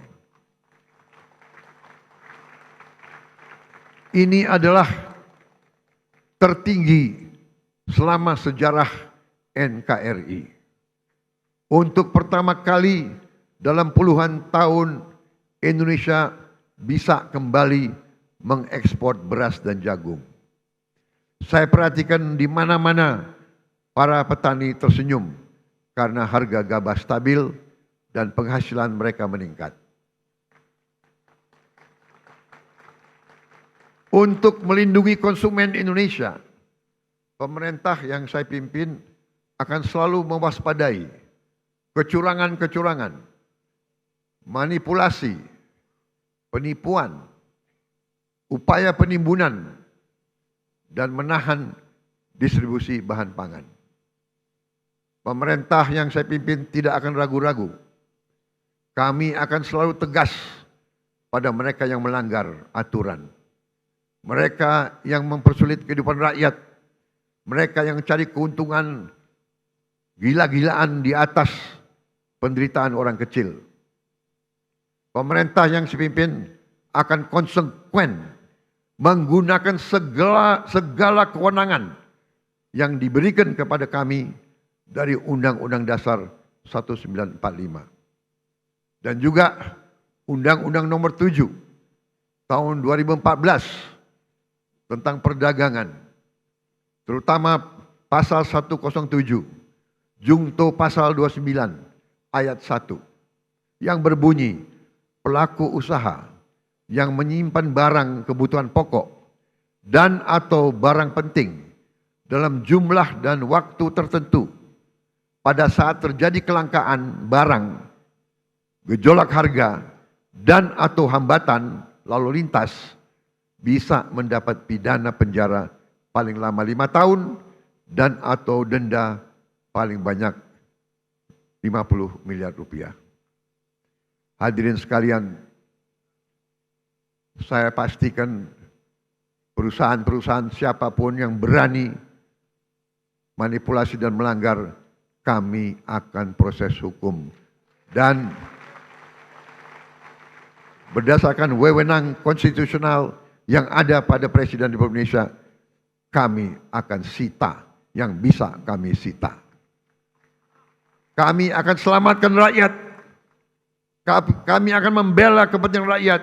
[SPEAKER 17] Ini adalah tertinggi selama sejarah NKRI. Untuk pertama kali dalam puluhan tahun Indonesia bisa kembali mengekspor beras dan jagung. Saya perhatikan di mana-mana para petani tersenyum karena harga gabah stabil dan penghasilan mereka meningkat. Untuk melindungi konsumen Indonesia, pemerintah yang saya pimpin akan selalu mewaspadai kecurangan-kecurangan, manipulasi, penipuan, upaya penimbunan, dan menahan distribusi bahan pangan. Pemerintah yang saya pimpin tidak akan ragu-ragu. Kami akan selalu tegas pada mereka yang melanggar aturan. Mereka yang mempersulit kehidupan rakyat, mereka yang cari keuntungan gila-gilaan di atas penderitaan orang kecil. Pemerintah yang saya pimpin akan konsekuen menggunakan segala kewenangan yang diberikan kepada kami dari Undang-Undang Dasar 1945 dan juga Undang-Undang Nomor 7 tahun 2014 tentang perdagangan, terutama pasal 107, Jungto pasal 29 ayat 1 yang berbunyi pelaku usaha yang menyimpan barang kebutuhan pokok dan atau barang penting dalam jumlah dan waktu tertentu pada saat terjadi kelangkaan barang, gejolak harga dan atau hambatan lalu lintas bisa mendapat pidana penjara paling lama 5 tahun dan atau denda paling banyak 50 miliar rupiah. Hadirin sekalian, saya pastikan perusahaan-perusahaan siapapun yang berani manipulasi dan melanggar, kami akan proses hukum. Dan berdasarkan wewenang konstitusional yang ada pada Presiden Republik Indonesia, kami akan sita yang bisa kami sita. Kami akan selamatkan rakyat. Kami akan membela kepentingan rakyat.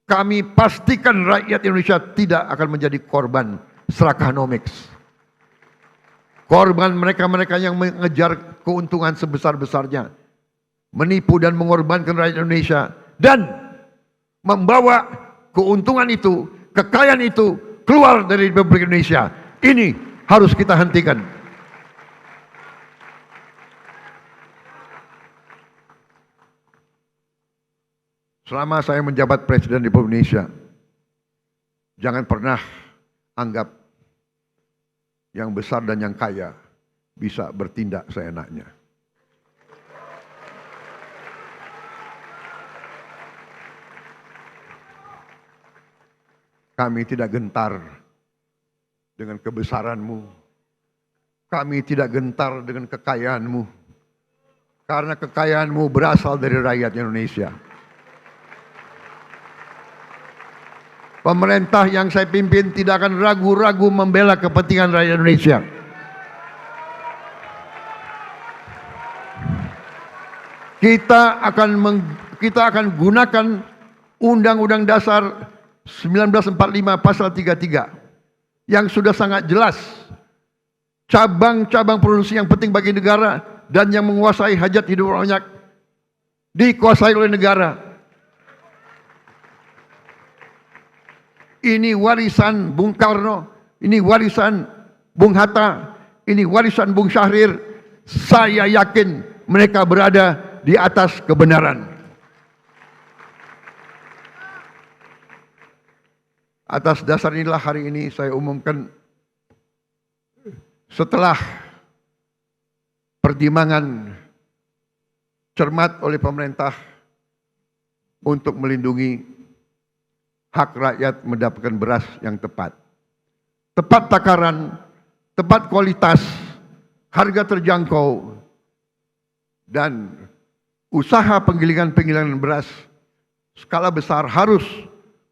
[SPEAKER 17] Kami pastikan rakyat Indonesia tidak akan menjadi korban serakanomics. Korban mereka-mereka yang mengejar keuntungan sebesar-besarnya, menipu dan mengorbankan rakyat Indonesia, dan membawa keuntungan itu, kekayaan itu keluar dari Republik Indonesia. Ini harus kita hentikan. Selama saya menjabat Presiden Republik Indonesia, jangan pernah anggap yang besar dan yang kaya bisa bertindak seenaknya. Kami tidak gentar dengan kebesaranmu. Kami tidak gentar dengan kekayaanmu. Karena kekayaanmu berasal dari rakyat Indonesia. Pemerintah yang saya pimpin tidak akan ragu-ragu membela kepentingan rakyat Indonesia. Kita akan gunakan Undang-Undang Dasar 1945 pasal 33 yang sudah sangat jelas cabang-cabang produksi yang penting bagi negara dan yang menguasai hajat hidup orang banyak dikuasai oleh negara. Ini warisan Bung Karno, ini warisan Bung Hatta, ini warisan Bung Syahrir. Saya yakin mereka berada di atas kebenaran. Atas dasar inilah hari ini saya umumkan, setelah pertimbangan cermat oleh pemerintah untuk melindungi hak rakyat mendapatkan beras yang tepat. Tepat takaran, tepat kualitas, harga terjangkau, dan usaha penggilingan beras skala besar harus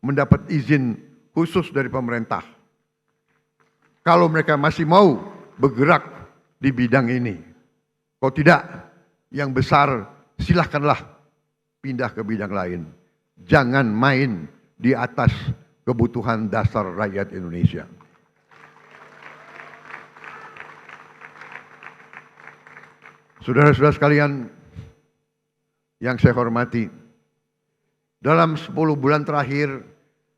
[SPEAKER 17] mendapat izin khusus dari pemerintah. Kalau mereka masih mau bergerak di bidang ini. Kalau tidak, yang besar silahkanlah pindah ke bidang lain. Jangan main di atas kebutuhan dasar rakyat Indonesia. Saudara-saudara sekalian yang saya hormati, dalam 10 bulan terakhir,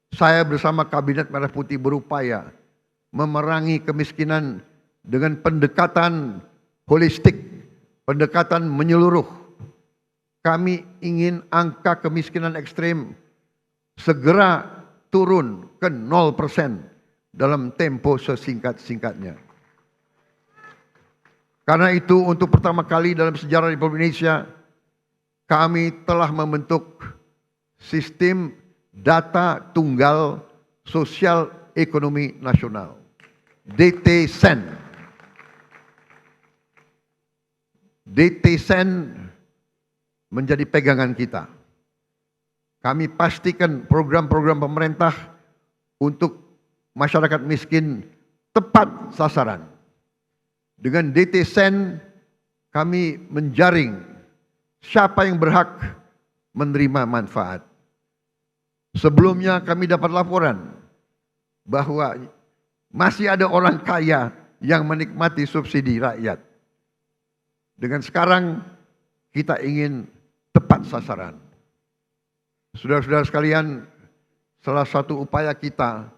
[SPEAKER 17] saya bersama Kabinet Merah Putih berupaya memerangi kemiskinan dengan pendekatan holistik, pendekatan menyeluruh. Kami ingin angka kemiskinan ekstrem segera turun ke 0% dalam tempo sesingkat-singkatnya. Karena itu untuk pertama kali dalam sejarah Republik Indonesia, kami telah membentuk sistem data tunggal sosial ekonomi nasional, DTSEN. DTSEN menjadi pegangan kita. Kami pastikan program-program pemerintah untuk masyarakat miskin tepat sasaran. Dengan DTSEN kami menjaring siapa yang berhak menerima manfaat. Sebelumnya kami dapat laporan bahwa masih ada orang kaya yang menikmati subsidi rakyat. Dengan sekarang kita ingin tepat sasaran. Saudara-saudara sekalian, salah satu upaya kita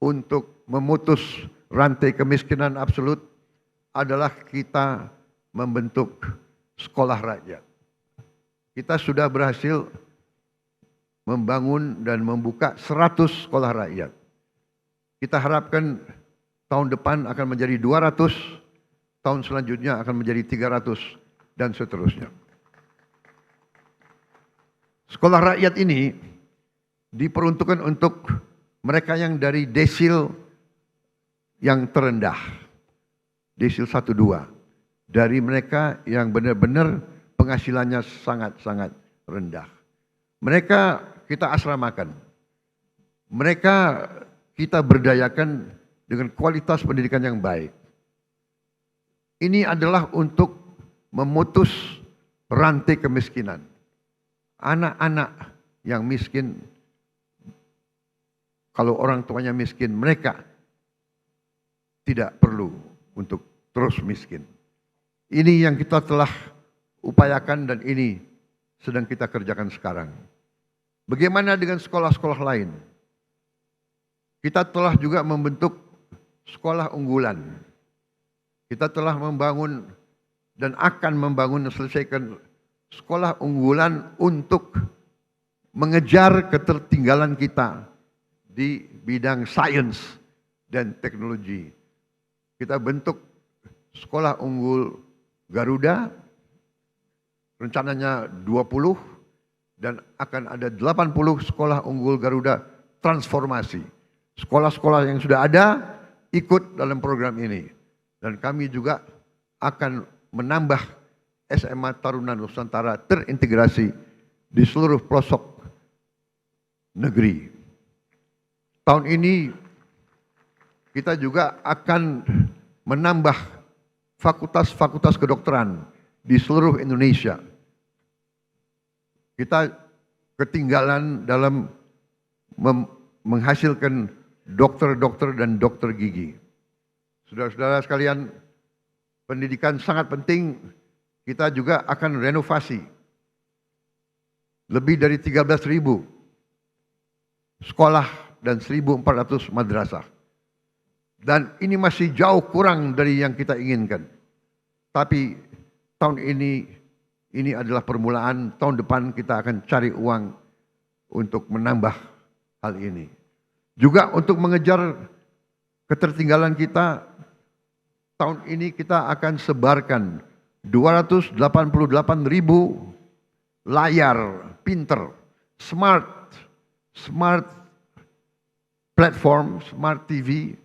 [SPEAKER 17] untuk memutus rantai kemiskinan absolut adalah kita membentuk sekolah rakyat. Kita sudah berhasil membangun dan membuka 100 sekolah rakyat. Kita harapkan tahun depan akan menjadi 200, tahun selanjutnya akan menjadi 300, dan seterusnya. Sekolah rakyat ini diperuntukkan untuk mereka yang dari desil yang terendah, desil 1-2, dari mereka yang benar-benar penghasilannya sangat-sangat rendah. Mereka kita asramakan, mereka kita berdayakan dengan kualitas pendidikan yang baik. Ini adalah untuk memutus rantai kemiskinan. Anak-anak yang miskin, kalau orang tuanya miskin, mereka tidak perlu untuk terus miskin. Ini yang kita telah upayakan dan ini sedang kita kerjakan sekarang. Bagaimana dengan sekolah-sekolah lain? Kita telah juga membentuk sekolah unggulan. Kita telah membangun dan akan membangun dan selesaikan sekolah unggulan untuk mengejar ketertinggalan kita di bidang sains dan teknologi. Kita bentuk sekolah unggul Garuda, rencananya 20, dan akan ada 80 sekolah unggul Garuda transformasi. Sekolah-sekolah yang sudah ada ikut dalam program ini. Dan kami juga akan menambah SMA Taruna Nusantara terintegrasi di seluruh pelosok negeri. Tahun ini kita juga akan menambah fakultas-fakultas kedokteran di seluruh Indonesia. Kita ketinggalan dalam menghasilkan dokter-dokter dan dokter gigi. Saudara-saudara sekalian, pendidikan sangat penting. Kita juga akan renovasi lebih dari 13.000 sekolah dan 1.400 madrasah. Dan ini masih jauh kurang dari yang kita inginkan. Tapi tahun ini adalah permulaan, tahun depan kita akan cari uang untuk menambah hal ini. Juga untuk mengejar ketertinggalan kita, tahun ini kita akan sebarkan 288.000 layar pinter, smart platform, smart TV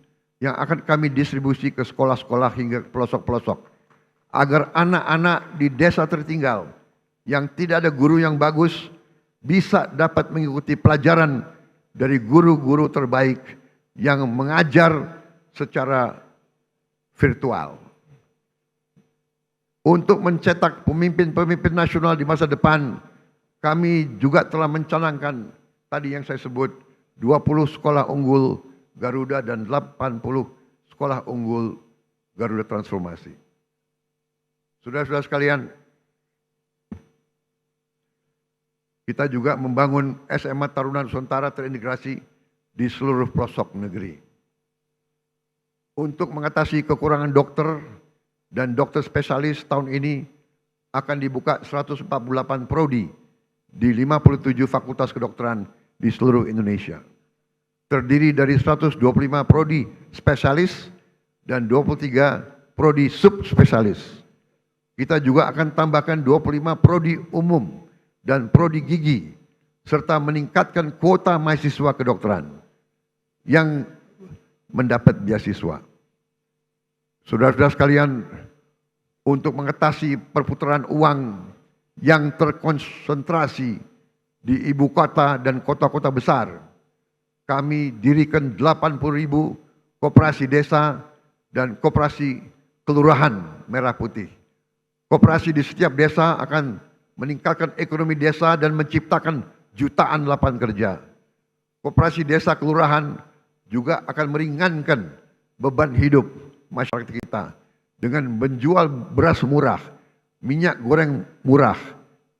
[SPEAKER 17] yang akan kami distribusi ke sekolah-sekolah hingga pelosok-pelosok. Agar anak-anak di desa tertinggal yang tidak ada guru yang bagus bisa dapat mengikuti pelajaran dari guru-guru terbaik yang mengajar secara virtual. Untuk mencetak pemimpin-pemimpin nasional di masa depan, kami juga telah mencanangkan tadi yang saya sebut 20 sekolah unggul Garuda dan 80 sekolah unggul Garuda Transformasi. Saudara-saudara sekalian, kita juga membangun SMA Taruna Nusantara terintegrasi di seluruh pelosok negeri. Untuk mengatasi kekurangan dokter dan dokter spesialis tahun ini akan dibuka 148 prodi di 57 fakultas kedokteran di seluruh Indonesia. Terdiri dari 125 prodi spesialis dan 23 prodi subspesialis. Kita juga akan tambahkan 25 prodi umum dan prodi gigi, serta meningkatkan kuota mahasiswa kedokteran yang mendapat beasiswa. Saudara-saudara sekalian, untuk mengatasi perputaran uang yang terkonsentrasi di ibu kota dan kota-kota besar, kami dirikan 80.000 koperasi desa dan koperasi kelurahan merah putih. Koperasi di setiap desa akan meningkatkan ekonomi desa dan menciptakan jutaan lapangan kerja. Koperasi desa kelurahan juga akan meringankan beban hidup masyarakat kita dengan menjual beras murah, minyak goreng murah,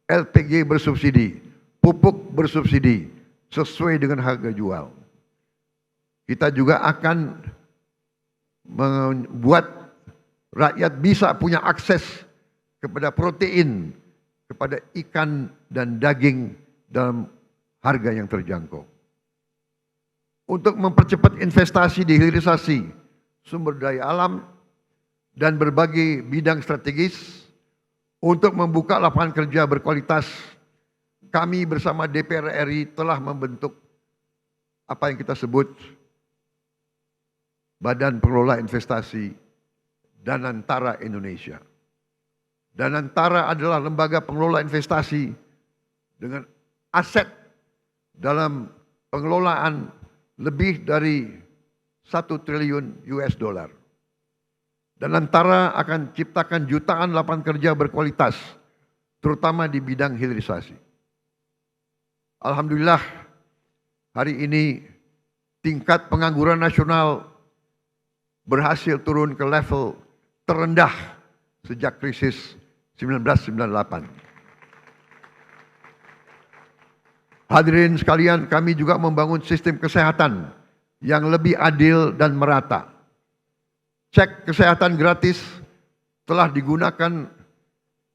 [SPEAKER 17] LPG bersubsidi, pupuk bersubsidi sesuai dengan harga jual. Kita juga akan membuat rakyat bisa punya akses kepada protein, kepada ikan dan daging dalam harga yang terjangkau. Untuk mempercepat investasi di hilirisasi sumber daya alam dan berbagai bidang strategis, untuk membuka lapangan kerja berkualitas, kami bersama DPR RI telah membentuk apa yang kita sebut Badan Pengelola Investasi Danantara Indonesia. Danantara adalah lembaga pengelola investasi dengan aset dalam pengelolaan lebih dari 1 triliun US dollar. Danantara akan ciptakan jutaan lapangan kerja berkualitas, terutama di bidang hilirisasi. Alhamdulillah, hari ini tingkat pengangguran nasional berhasil turun ke level terendah sejak krisis 1998. Hadirin sekalian, kami juga membangun sistem kesehatan yang lebih adil dan merata. Cek kesehatan gratis telah digunakan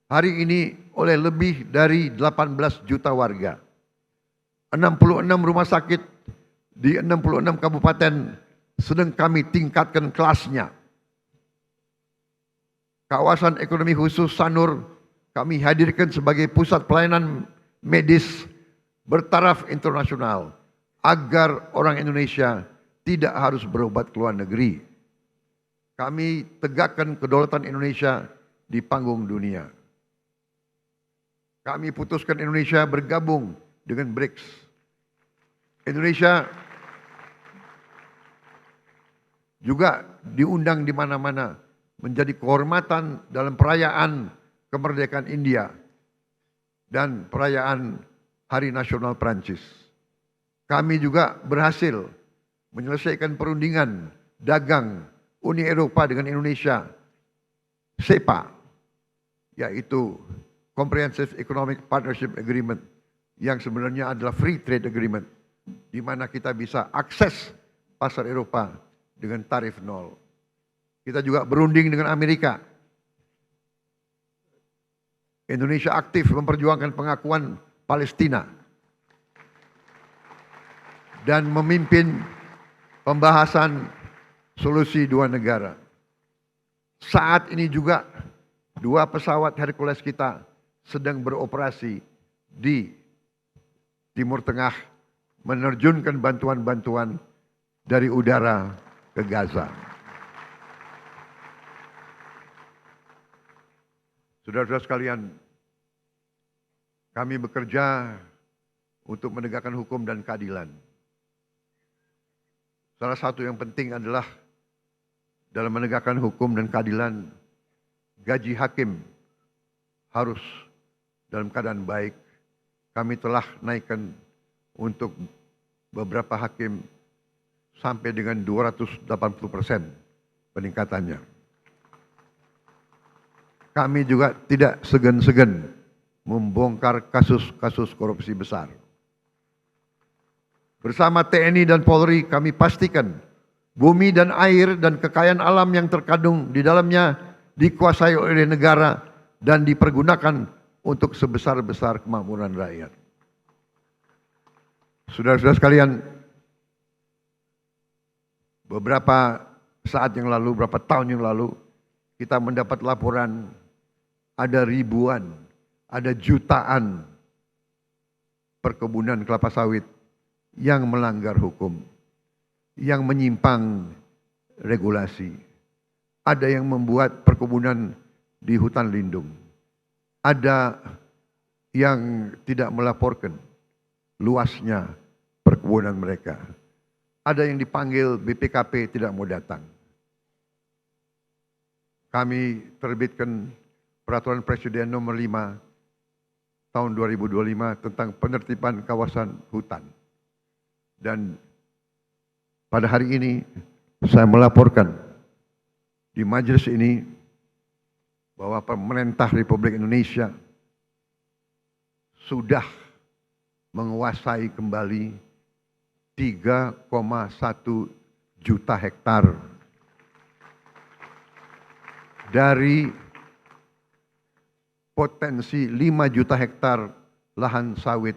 [SPEAKER 17] hari ini oleh lebih dari 18 juta warga. 66 rumah sakit di 66 kabupaten sedang kami tingkatkan kelasnya. Kawasan ekonomi khusus Sanur kami hadirkan sebagai pusat pelayanan medis bertaraf internasional agar orang Indonesia tidak harus berobat ke luar negeri. Kami tegakkan kedaulatan Indonesia di panggung dunia. Kami putuskan Indonesia bergabung dengan BRICS. Indonesia juga diundang di mana-mana menjadi kehormatan dalam perayaan kemerdekaan India dan perayaan Hari Nasional Prancis. Kami juga berhasil menyelesaikan perundingan dagang Uni Eropa dengan Indonesia, CEPA, yaitu Comprehensive Economic Partnership Agreement, yang sebenarnya adalah Free Trade Agreement, di mana kita bisa akses pasar Eropa dengan tarif nol. Kita juga berunding dengan Amerika. Indonesia aktif memperjuangkan pengakuan Palestina dan memimpin pembahasan solusi dua negara. Saat ini juga 2 pesawat Hercules kita sedang beroperasi di Timur Tengah, menerjunkan bantuan-bantuan dari udara ke Gaza. Saudara-saudara sekalian, kami bekerja untuk menegakkan hukum dan keadilan. Salah satu yang penting adalah dalam menegakkan hukum dan keadilan, gaji hakim harus dalam keadaan baik. Kami telah naikkan untuk beberapa hakim sampai dengan 280% peningkatannya. kami juga tidak segan-segan membongkar kasus-kasus korupsi besar. Bersama TNI dan Polri kami pastikan bumi dan air dan kekayaan alam yang terkandung di dalamnya dikuasai oleh negara dan dipergunakan untuk sebesar-besar kemakmuran rakyat. Saudara-saudara sekalian, beberapa saat yang lalu, beberapa tahun yang lalu, kita mendapat laporan ada ribuan, ada jutaan perkebunan kelapa sawit yang melanggar hukum, yang menyimpang regulasi. Ada yang membuat perkebunan di hutan lindung. Ada yang tidak melaporkan luasnya perkebunan mereka. Ada yang dipanggil BPKP tidak mau datang. Kami terbitkan Peraturan Presiden nomor 5 tahun 2025 tentang penertiban kawasan hutan. Dan pada hari ini saya melaporkan di majelis ini bahwa pemerintah Republik Indonesia sudah menguasai kembali 3,1 juta hektar dari potensi 5 juta hektar lahan sawit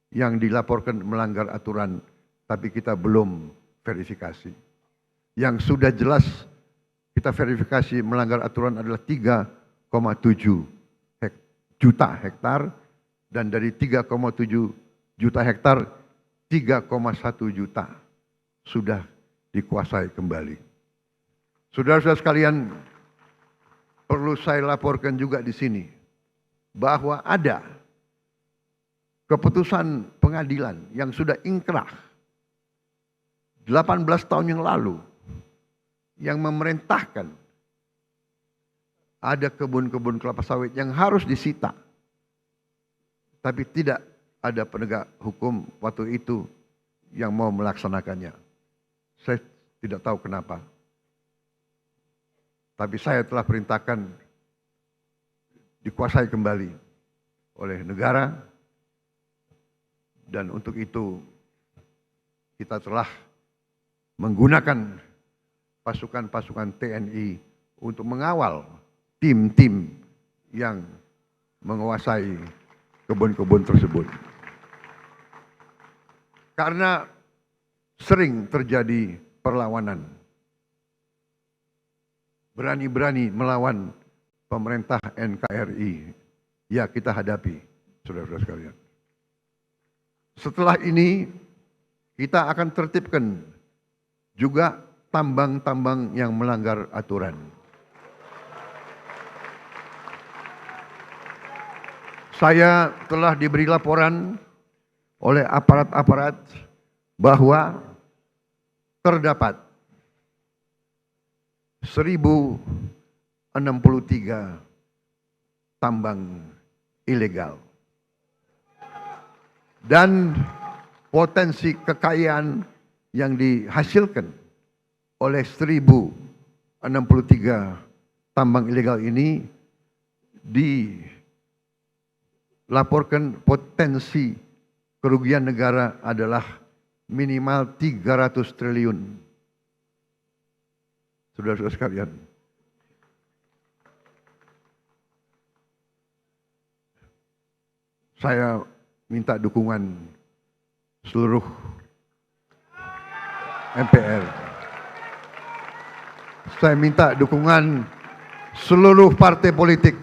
[SPEAKER 17] yang dilaporkan melanggar aturan, tapi kita belum verifikasi. Yang sudah jelas kita verifikasi melanggar aturan adalah 3,7 juta hektar, dan dari 3,7 juta hektar, 3,1 juta sudah dikuasai kembali. Saudara-saudara sekalian, perlu saya laporkan juga di sini bahwa ada keputusan pengadilan yang sudah ingkrah 18 tahun yang lalu yang memerintahkan ada kebun-kebun kelapa sawit yang harus disita, tapi tidak ada penegak hukum waktu itu yang mau melaksanakannya. Saya tidak tahu kenapa. Tapi saya telah perintahkan dikuasai kembali oleh negara, dan untuk itu kita telah menggunakan pasukan-pasukan TNI untuk mengawal tim-tim yang menguasai kebun-kebun tersebut. Karena sering terjadi perlawanan, berani-berani melawan pemerintah NKRI, ya kita hadapi, saudara-saudara sekalian. Setelah ini kita akan tertibkan juga tambang-tambang yang melanggar aturan. Saya telah diberi laporan oleh aparat-aparat bahwa terdapat 1063 tambang ilegal. Dan potensi kekayaan yang dihasilkan oleh 1063 tambang ilegal ini dilaporkan potensi kerugian negara adalah minimal 300 triliun. Saudara-saudara sekalian, saya minta dukungan seluruh MPR. Saya minta dukungan seluruh partai politik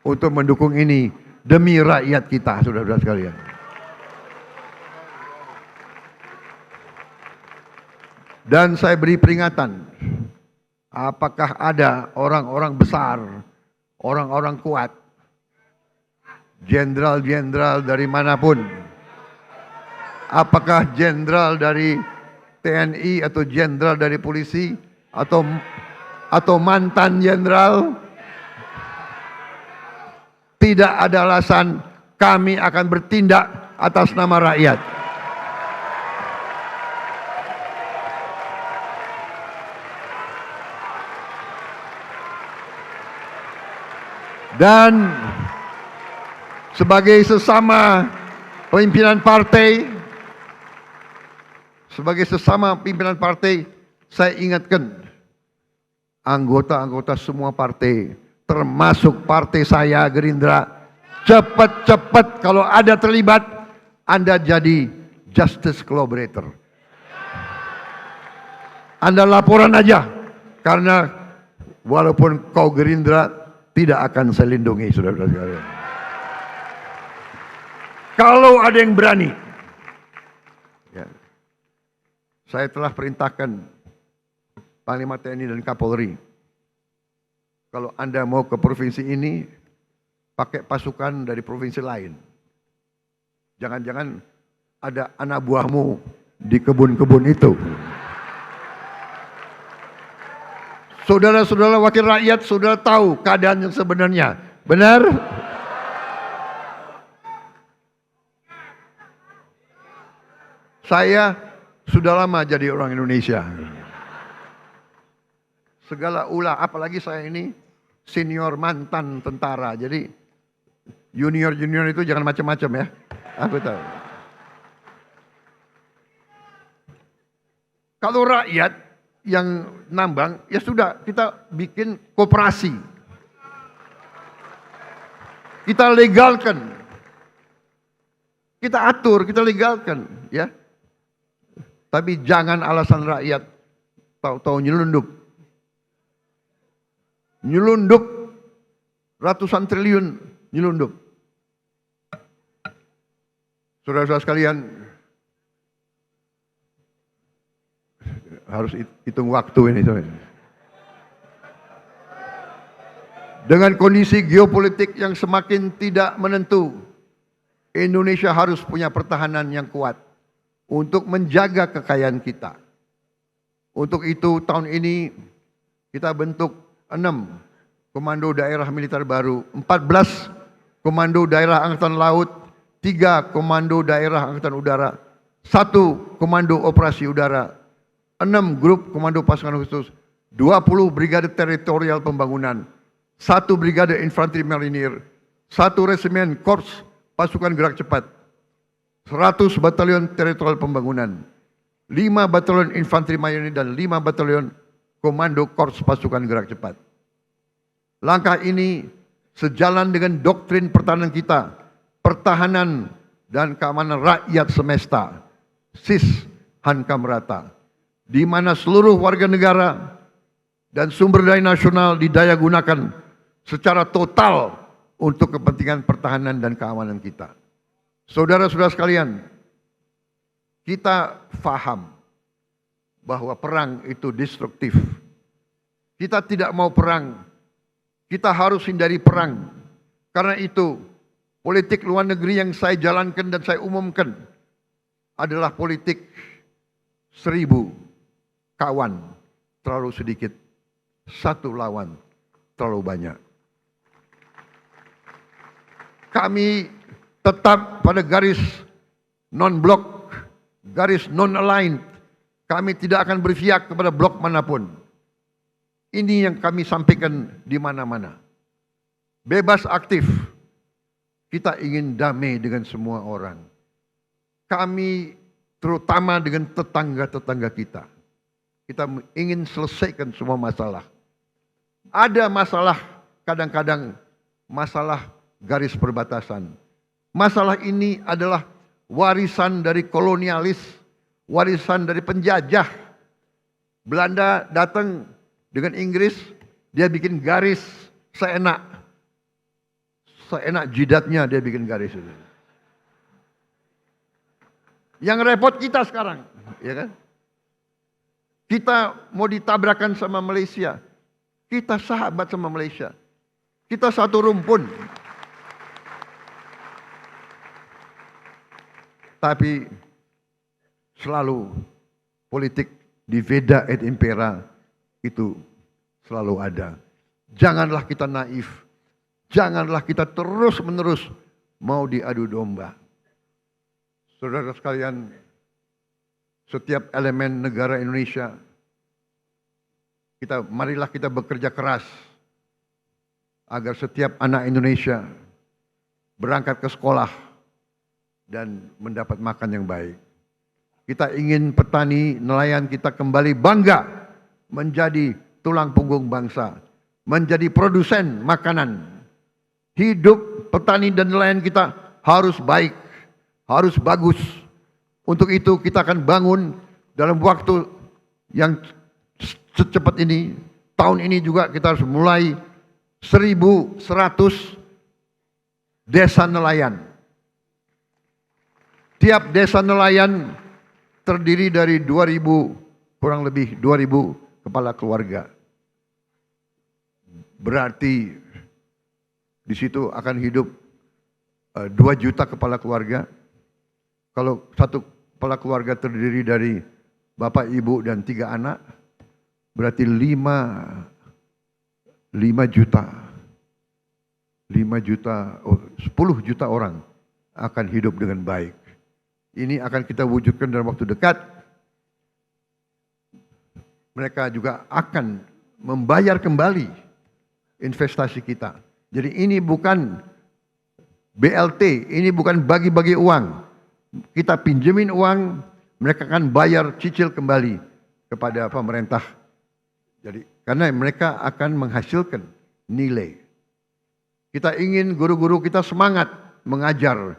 [SPEAKER 17] untuk mendukung ini demi rakyat kita, saudara-saudara sekalian. Dan saya beri peringatan, apakah ada orang-orang besar, orang-orang kuat, jenderal-jenderal dari manapun, apakah jenderal dari TNI atau jenderal dari polisi atau mantan jenderal, tidak ada alasan kami akan bertindak atas nama rakyat. Dan sebagai sesama pimpinan partai, saya ingatkan anggota-anggota semua partai, termasuk partai saya Gerindra, cepat-cepat kalau ada terlibat, Anda jadi justice collaborator. Anda laporan aja, karena walaupun kau Gerindra, tidak akan saya lindungi, saudara-saudara sekalian. Kalau ada yang berani, ya, saya telah perintahkan Panglima TNI dan Kapolri, kalau Anda mau ke provinsi ini, pakai pasukan dari provinsi lain. Jangan-jangan ada anak buahmu di kebun-kebun itu. Saudara-saudara wakil rakyat, saudara tahu keadaan yang sebenarnya. Benar? Saya sudah lama jadi orang Indonesia. Segala ulah, apalagi saya ini senior mantan tentara. Jadi junior-junior itu jangan macam-macam ya. Aku tahu. Kalau rakyat yang nambang, ya sudah, kita bikin koperasi. Kita legalkan. Kita atur, kita legalkan, ya. Tapi jangan alasan rakyat tahu-tahu nyelundup. Nyelundup ratusan triliun nyelundup. Saudara-saudara sekalian, harus hitung waktu ini. Dengan kondisi geopolitik yang semakin tidak menentu, Indonesia harus punya pertahanan yang kuat untuk menjaga kekayaan kita. Untuk itu tahun ini kita bentuk 6 komando daerah militer baru, 14 komando daerah angkatan laut, 3 komando daerah angkatan udara, 1 komando operasi udara, 6 grup komando pasukan khusus, 20 brigade teritorial pembangunan, 1 brigade infanteri marinir, 1 resimen korps pasukan gerak cepat, 100 batalion teritorial pembangunan, 5 batalion infanteri marinir dan 5 batalion komando korps pasukan gerak cepat. Langkah ini sejalan dengan doktrin pertahanan kita, pertahanan dan keamanan rakyat semesta, SIS Hankam Rata, di mana seluruh warga negara dan sumber daya nasional didaya gunakan secara total untuk kepentingan pertahanan dan keamanan kita. Saudara-saudara sekalian, kita faham bahwa perang itu destruktif. Kita tidak mau perang, kita harus hindari perang. Karena itu, politik luar negeri yang saya jalankan dan saya umumkan adalah politik 1000 kawan terlalu sedikit, 1 lawan terlalu banyak. Kami tetap pada garis non-blok, garis non-aligned. Kami tidak akan berpihak kepada blok manapun. Ini yang kami sampaikan di mana-mana. Bebas aktif. Kita ingin damai dengan semua orang. Kami terutama dengan tetangga-tetangga kita. Kita ingin selesaikan semua masalah. Ada masalah, kadang-kadang masalah garis perbatasan. Masalah ini adalah warisan dari kolonialis, warisan dari penjajah. Belanda datang dengan Inggris, dia bikin garis seenak jidatnya, dia bikin garis itu. Yang repot kita sekarang, ya kan? Kita mau ditabrakan sama Malaysia. Kita sahabat sama Malaysia. Kita satu rumpun. Tapi selalu politik divida et impera itu selalu ada. Janganlah kita naif. Janganlah kita terus-menerus mau diadu domba. Saudara sekalian, setiap elemen negara Indonesia, marilah kita bekerja keras agar setiap anak Indonesia berangkat ke sekolah dan mendapat makan yang baik. Kita ingin petani, nelayan kita kembali bangga menjadi tulang punggung bangsa, menjadi produsen makanan. Hidup petani dan nelayan kita harus baik, harus bagus. Untuk itu kita akan bangun dalam waktu yang secepat ini, tahun ini juga kita harus mulai 1.100 desa nelayan. Tiap desa nelayan terdiri dari 2.000, kurang lebih 2.000 kepala keluarga. Berarti di situ akan hidup 2 juta kepala keluarga. Kalau satu kepala keluarga terdiri dari bapak, ibu, dan 3 anak, berarti 5 juta. 10 juta orang akan hidup dengan baik. Ini akan kita wujudkan dalam waktu dekat. Mereka juga akan membayar kembali investasi kita. Jadi ini bukan BLT, ini bukan bagi-bagi uang. Kita pinjemin uang, mereka akan bayar cicil kembali kepada pemerintah. Jadi karena mereka akan menghasilkan nilai. Kita ingin guru-guru kita semangat mengajar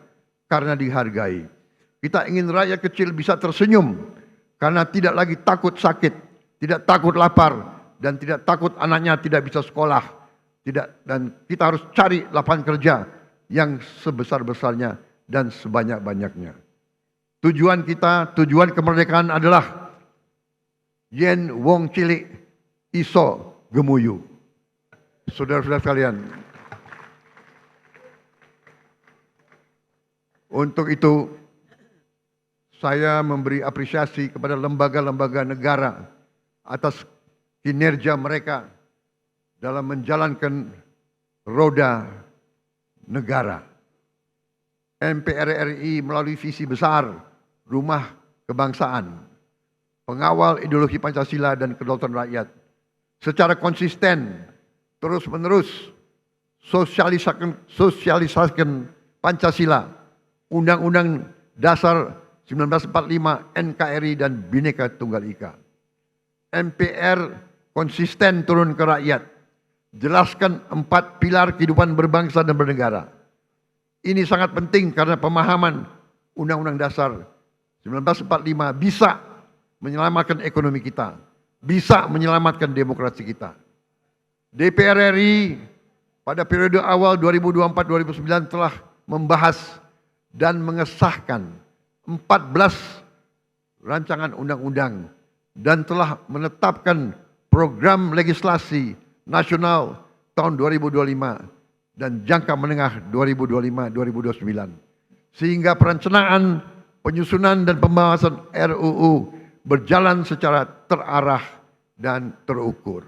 [SPEAKER 17] karena dihargai. Kita ingin rakyat kecil bisa tersenyum karena tidak lagi takut sakit, tidak takut lapar, dan tidak takut anaknya tidak bisa sekolah. Dan kita harus cari lapangan kerja yang sebesar-besarnya dan sebanyak-banyaknya. Tujuan kita, tujuan kemerdekaan adalah yen wong cilik iso gemuyu. Saudara-saudara sekalian, untuk itu saya memberi apresiasi kepada lembaga-lembaga negara atas kinerja mereka dalam menjalankan roda negara. MPR RI melalui visi besar Rumah Kebangsaan, pengawal ideologi Pancasila dan kedaulatan rakyat, secara konsisten terus-menerus sosialisasikan Pancasila, Undang-Undang Dasar 1945, NKRI, dan Bhinneka Tunggal Ika. MPR konsisten turun ke rakyat, jelaskan 4 pilar kehidupan berbangsa dan bernegara. Ini sangat penting karena pemahaman Undang-Undang Dasar 1945 bisa menyelamatkan ekonomi kita, bisa menyelamatkan demokrasi kita. DPR RI pada periode awal 2024-2029 telah membahas dan mengesahkan 14 rancangan undang-undang dan telah menetapkan program legislasi nasional tahun 2025 dan jangka menengah 2025-2029. Sehingga perencanaan, penyusunan dan pembahasan RUU berjalan secara terarah dan terukur.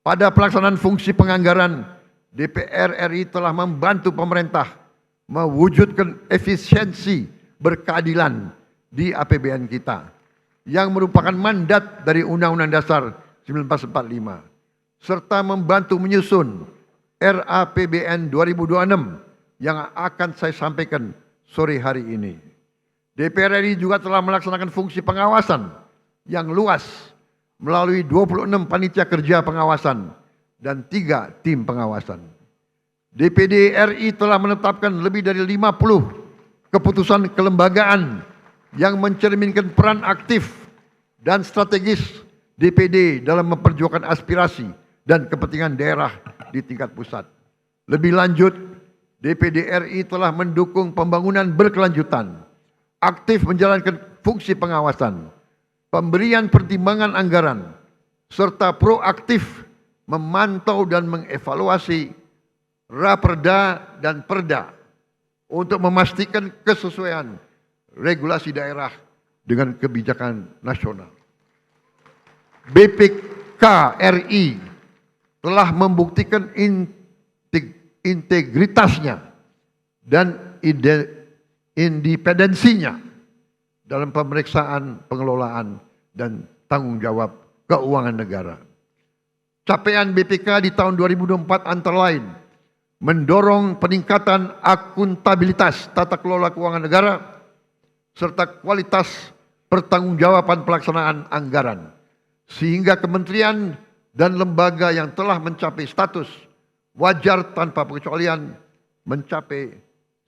[SPEAKER 17] Pada pelaksanaan fungsi penganggaran, DPR RI telah membantu pemerintah mewujudkan efisiensi berkeadilan di APBN kita yang merupakan mandat dari Undang-Undang Dasar 1945 serta membantu menyusun RAPBN 2026 yang akan saya sampaikan sore hari ini. DPR RI juga telah melaksanakan fungsi pengawasan yang luas melalui 26 panitia kerja pengawasan dan 3 tim pengawasan. DPD RI telah menetapkan lebih dari 50 keputusan kelembagaan yang mencerminkan peran aktif dan strategis DPD dalam memperjuangkan aspirasi dan kepentingan daerah di tingkat pusat. Lebih lanjut, DPD RI telah mendukung pembangunan berkelanjutan, aktif menjalankan fungsi pengawasan, pemberian pertimbangan anggaran, serta proaktif memantau dan mengevaluasi Raperda dan Perda untuk memastikan kesesuaian regulasi daerah dengan kebijakan nasional. BPK RI telah membuktikan integritasnya dan independensinya dalam pemeriksaan, pengelolaan, dan tanggung jawab keuangan negara. Capaian BPK di tahun 2024 antara lain mendorong peningkatan akuntabilitas tata kelola keuangan negara serta kualitas pertanggungjawaban pelaksanaan anggaran, sehingga kementerian dan lembaga yang telah mencapai status wajar tanpa pengecualian mencapai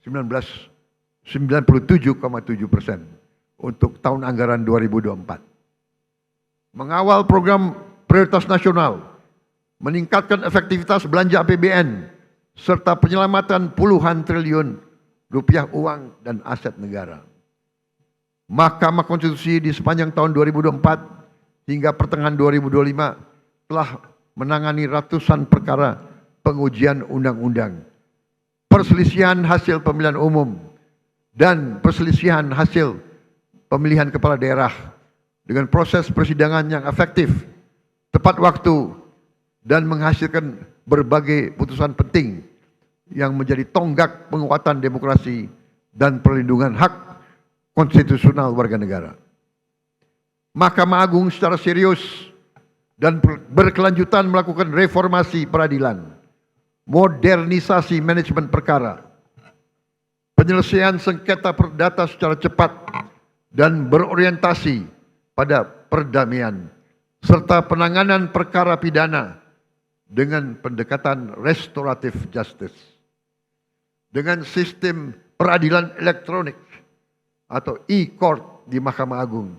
[SPEAKER 17] 97,7% untuk tahun anggaran 2024. Mengawal program prioritas nasional, meningkatkan efektivitas belanja APBN, serta penyelamatan puluhan triliun rupiah uang dan aset negara. Mahkamah Konstitusi di sepanjang tahun 2024 hingga pertengahan 2025 telah menangani ratusan perkara pengujian undang-undang, perselisihan hasil pemilihan umum, dan perselisihan hasil pemilihan kepala daerah dengan proses persidangan yang efektif, tepat waktu, dan menghasilkan berbagai putusan penting yang menjadi tonggak penguatan demokrasi dan perlindungan hak konstitusional warga negara. Mahkamah Agung secara serius dan berkelanjutan melakukan reformasi peradilan, modernisasi manajemen perkara, penyelesaian sengketa perdata secara cepat dan berorientasi pada perdamaian, serta penanganan perkara pidana dengan pendekatan restoratif justice. Dengan sistem peradilan elektronik atau e-court di Mahkamah Agung,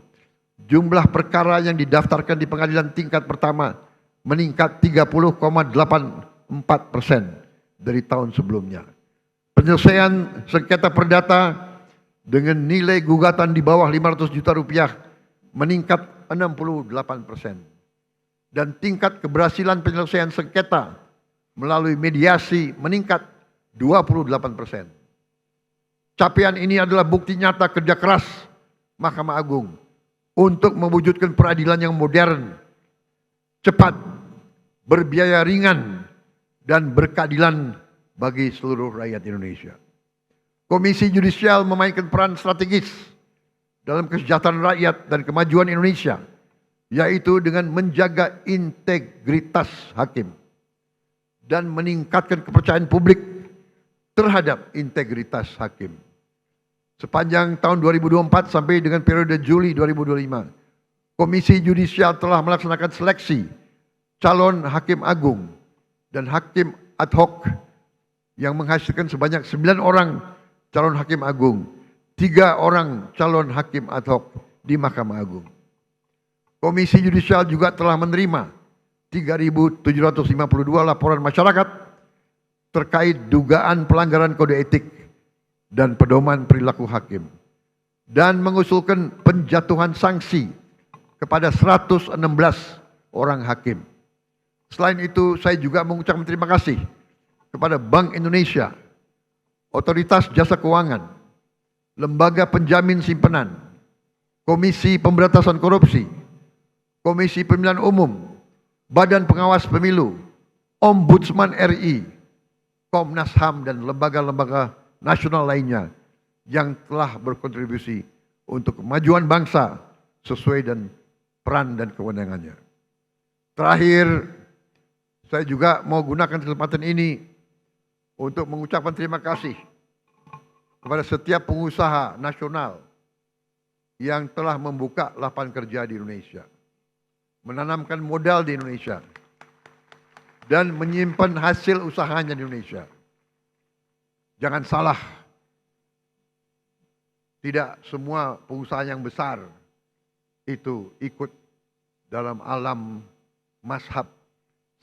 [SPEAKER 17] jumlah perkara yang didaftarkan di pengadilan tingkat pertama meningkat 30,84% dari tahun sebelumnya. Penyelesaian sengketa perdata dengan nilai gugatan di bawah 500 juta rupiah meningkat 68%. Dan tingkat keberhasilan penyelesaian sengketa melalui mediasi meningkat 28%. Capaian ini adalah bukti nyata kerja keras Mahkamah Agung untuk mewujudkan peradilan yang modern, cepat, berbiaya ringan, dan berkeadilan bagi seluruh rakyat Indonesia. Komisi Yudisial memainkan peran strategis dalam kesejahteraan rakyat dan kemajuan Indonesia, yaitu dengan menjaga integritas hakim dan meningkatkan kepercayaan publik terhadap integritas hakim. Sepanjang tahun 2024 sampai dengan periode Juli 2025, Komisi Yudisial telah melaksanakan seleksi calon hakim agung dan hakim ad hoc yang menghasilkan sebanyak 9 orang calon hakim agung, 3 orang calon hakim ad hoc di Mahkamah Agung. Komisi Yudisial juga telah menerima 3.752 laporan masyarakat terkait dugaan pelanggaran kode etik dan pedoman perilaku hakim, dan mengusulkan penjatuhan sanksi kepada 116 orang hakim. Selain itu, saya juga mengucapkan terima kasih kepada Bank Indonesia, Otoritas Jasa Keuangan, Lembaga Penjamin Simpanan, Komisi Pemberantasan Korupsi, Komisi Pemilihan Umum, Badan Pengawas Pemilu, Ombudsman RI, Komnas HAM, dan lembaga-lembaga nasional lainnya yang telah berkontribusi untuk kemajuan bangsa sesuai dengan peran dan kewenangannya. Terakhir, saya juga mau gunakan kesempatan ini untuk mengucapkan terima kasih kepada setiap pengusaha nasional yang telah membuka lapangan kerja di Indonesia, menanamkan modal di Indonesia, dan menyimpan hasil usahanya di Indonesia. Jangan salah, tidak semua pengusaha yang besar itu ikut dalam alam mazhab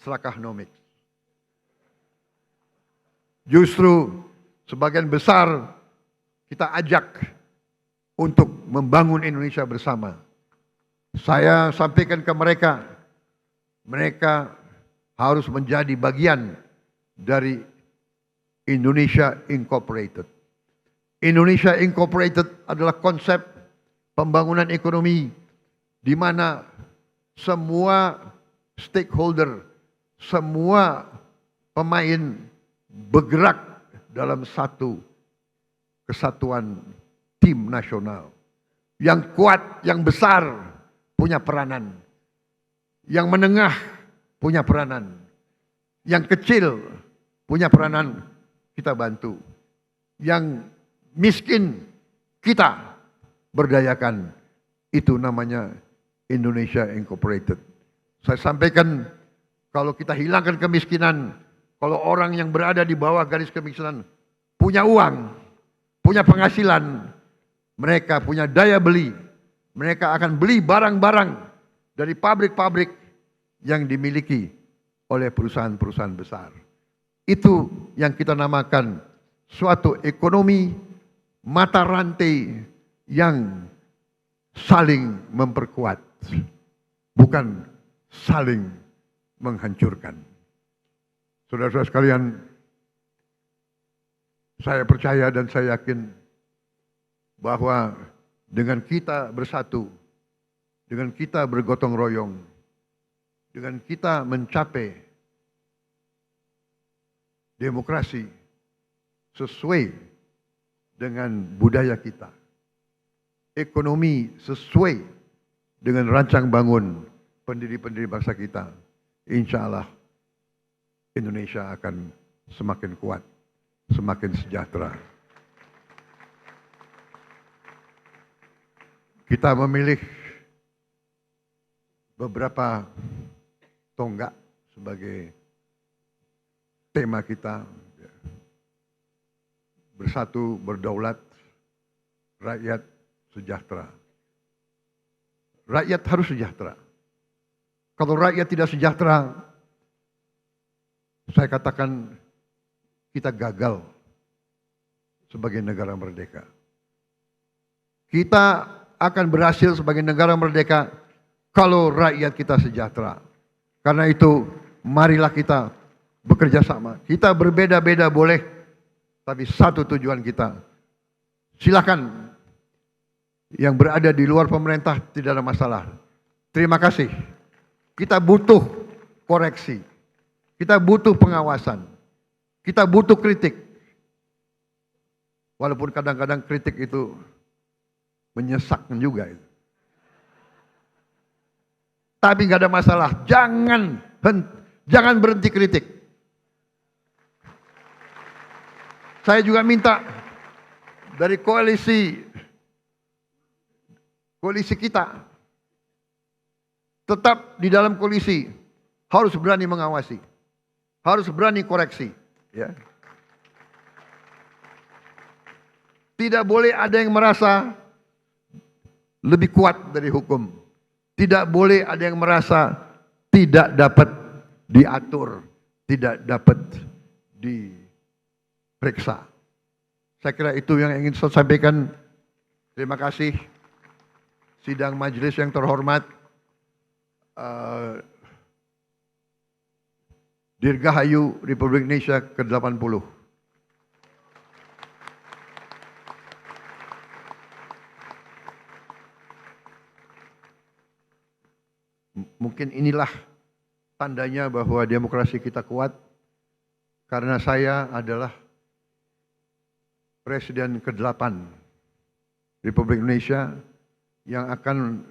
[SPEAKER 17] Slakahnomics. Justru sebagian besar kita ajak untuk membangun Indonesia bersama. Saya sampaikan ke mereka, mereka harus menjadi bagian dari Indonesia Incorporated. Indonesia Incorporated adalah konsep pembangunan ekonomi di mana semua stakeholder, semua pemain bergerak dalam satu kesatuan tim nasional. Yang kuat, yang besar punya peranan. Yang menengah punya peranan. Yang kecil punya peranan, kita bantu. Yang miskin kita berdayakan. Itu namanya Indonesia Incorporated. Saya sampaikan, kalau kita hilangkan kemiskinan, kalau orang yang berada di bawah garis kemiskinan punya uang, punya penghasilan, mereka punya daya beli, mereka akan beli barang-barang dari pabrik-pabrik yang dimiliki oleh perusahaan-perusahaan besar. Itu yang kita namakan suatu ekonomi mata rantai yang saling memperkuat, bukan saling menghancurkan. Saudara-saudara sekalian, saya percaya dan saya yakin bahwa dengan kita bersatu, dengan kita bergotong royong, dengan kita mencapai demokrasi sesuai dengan budaya kita, ekonomi sesuai dengan rancang bangun pendiri-pendiri bangsa kita, insya Allah Indonesia akan semakin kuat, semakin sejahtera. Kita memilih beberapa tonggak sebagai tema kita. Bersatu, berdaulat, rakyat sejahtera. Rakyat harus sejahtera. Kalau rakyat tidak sejahtera, saya katakan kita gagal sebagai negara merdeka. Kita akan berhasil sebagai negara merdeka kalau rakyat kita sejahtera. Karena itu, marilah kita bekerja sama. Kita berbeda-beda boleh, tapi satu tujuan kita. Silakan yang berada di luar pemerintah tidak ada masalah. Terima kasih. Kita butuh koreksi. Kita butuh pengawasan. Kita butuh kritik. Walaupun kadang-kadang kritik itu menyesakkan juga. Tapi nggak ada masalah. Jangan berhenti kritik. Saya juga minta dari koalisi kita tetap di dalam koalisi harus berani mengawasi, harus berani koreksi. Ya. Tidak boleh ada yang merasa lebih kuat dari hukum. Tidak boleh ada yang merasa tidak dapat diatur, tidak dapat diperiksa. Saya kira itu yang ingin saya sampaikan. Terima kasih. Sidang majelis yang terhormat, Dirgahayu Republik Indonesia ke-80. Mungkin inilah tandanya bahwa demokrasi kita kuat, karena saya adalah Presiden ke-8 Republik Indonesia yang akan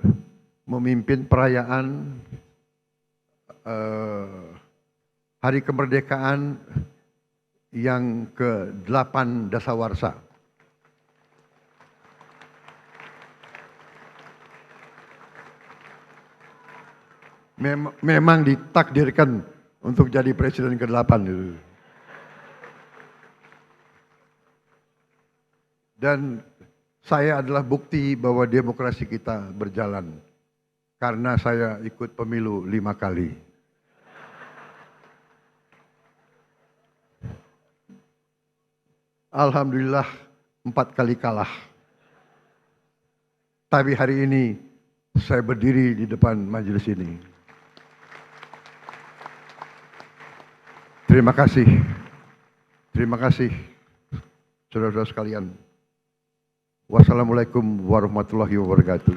[SPEAKER 17] memimpin perayaan Hari Kemerdekaan yang ke-8 dasawarsa. Memang ditakdirkan untuk jadi presiden ke-8 itu. Dan saya adalah bukti bahwa demokrasi kita berjalan. Karena saya ikut pemilu 5 kali. Alhamdulillah 4 kali kalah. Tapi hari ini saya berdiri di depan majelis ini. Terima kasih. Terima kasih saudara-saudara sekalian. Wassalamualaikum warahmatullahi wabarakatuh.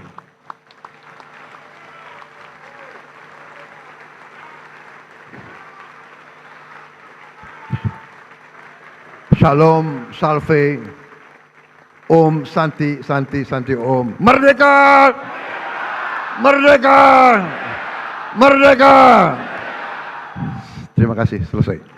[SPEAKER 17] Shalom, salve, Om, Santi, Santi, Santi, Om. Merdeka! Merdeka! Merdeka! Terima kasih, selesai.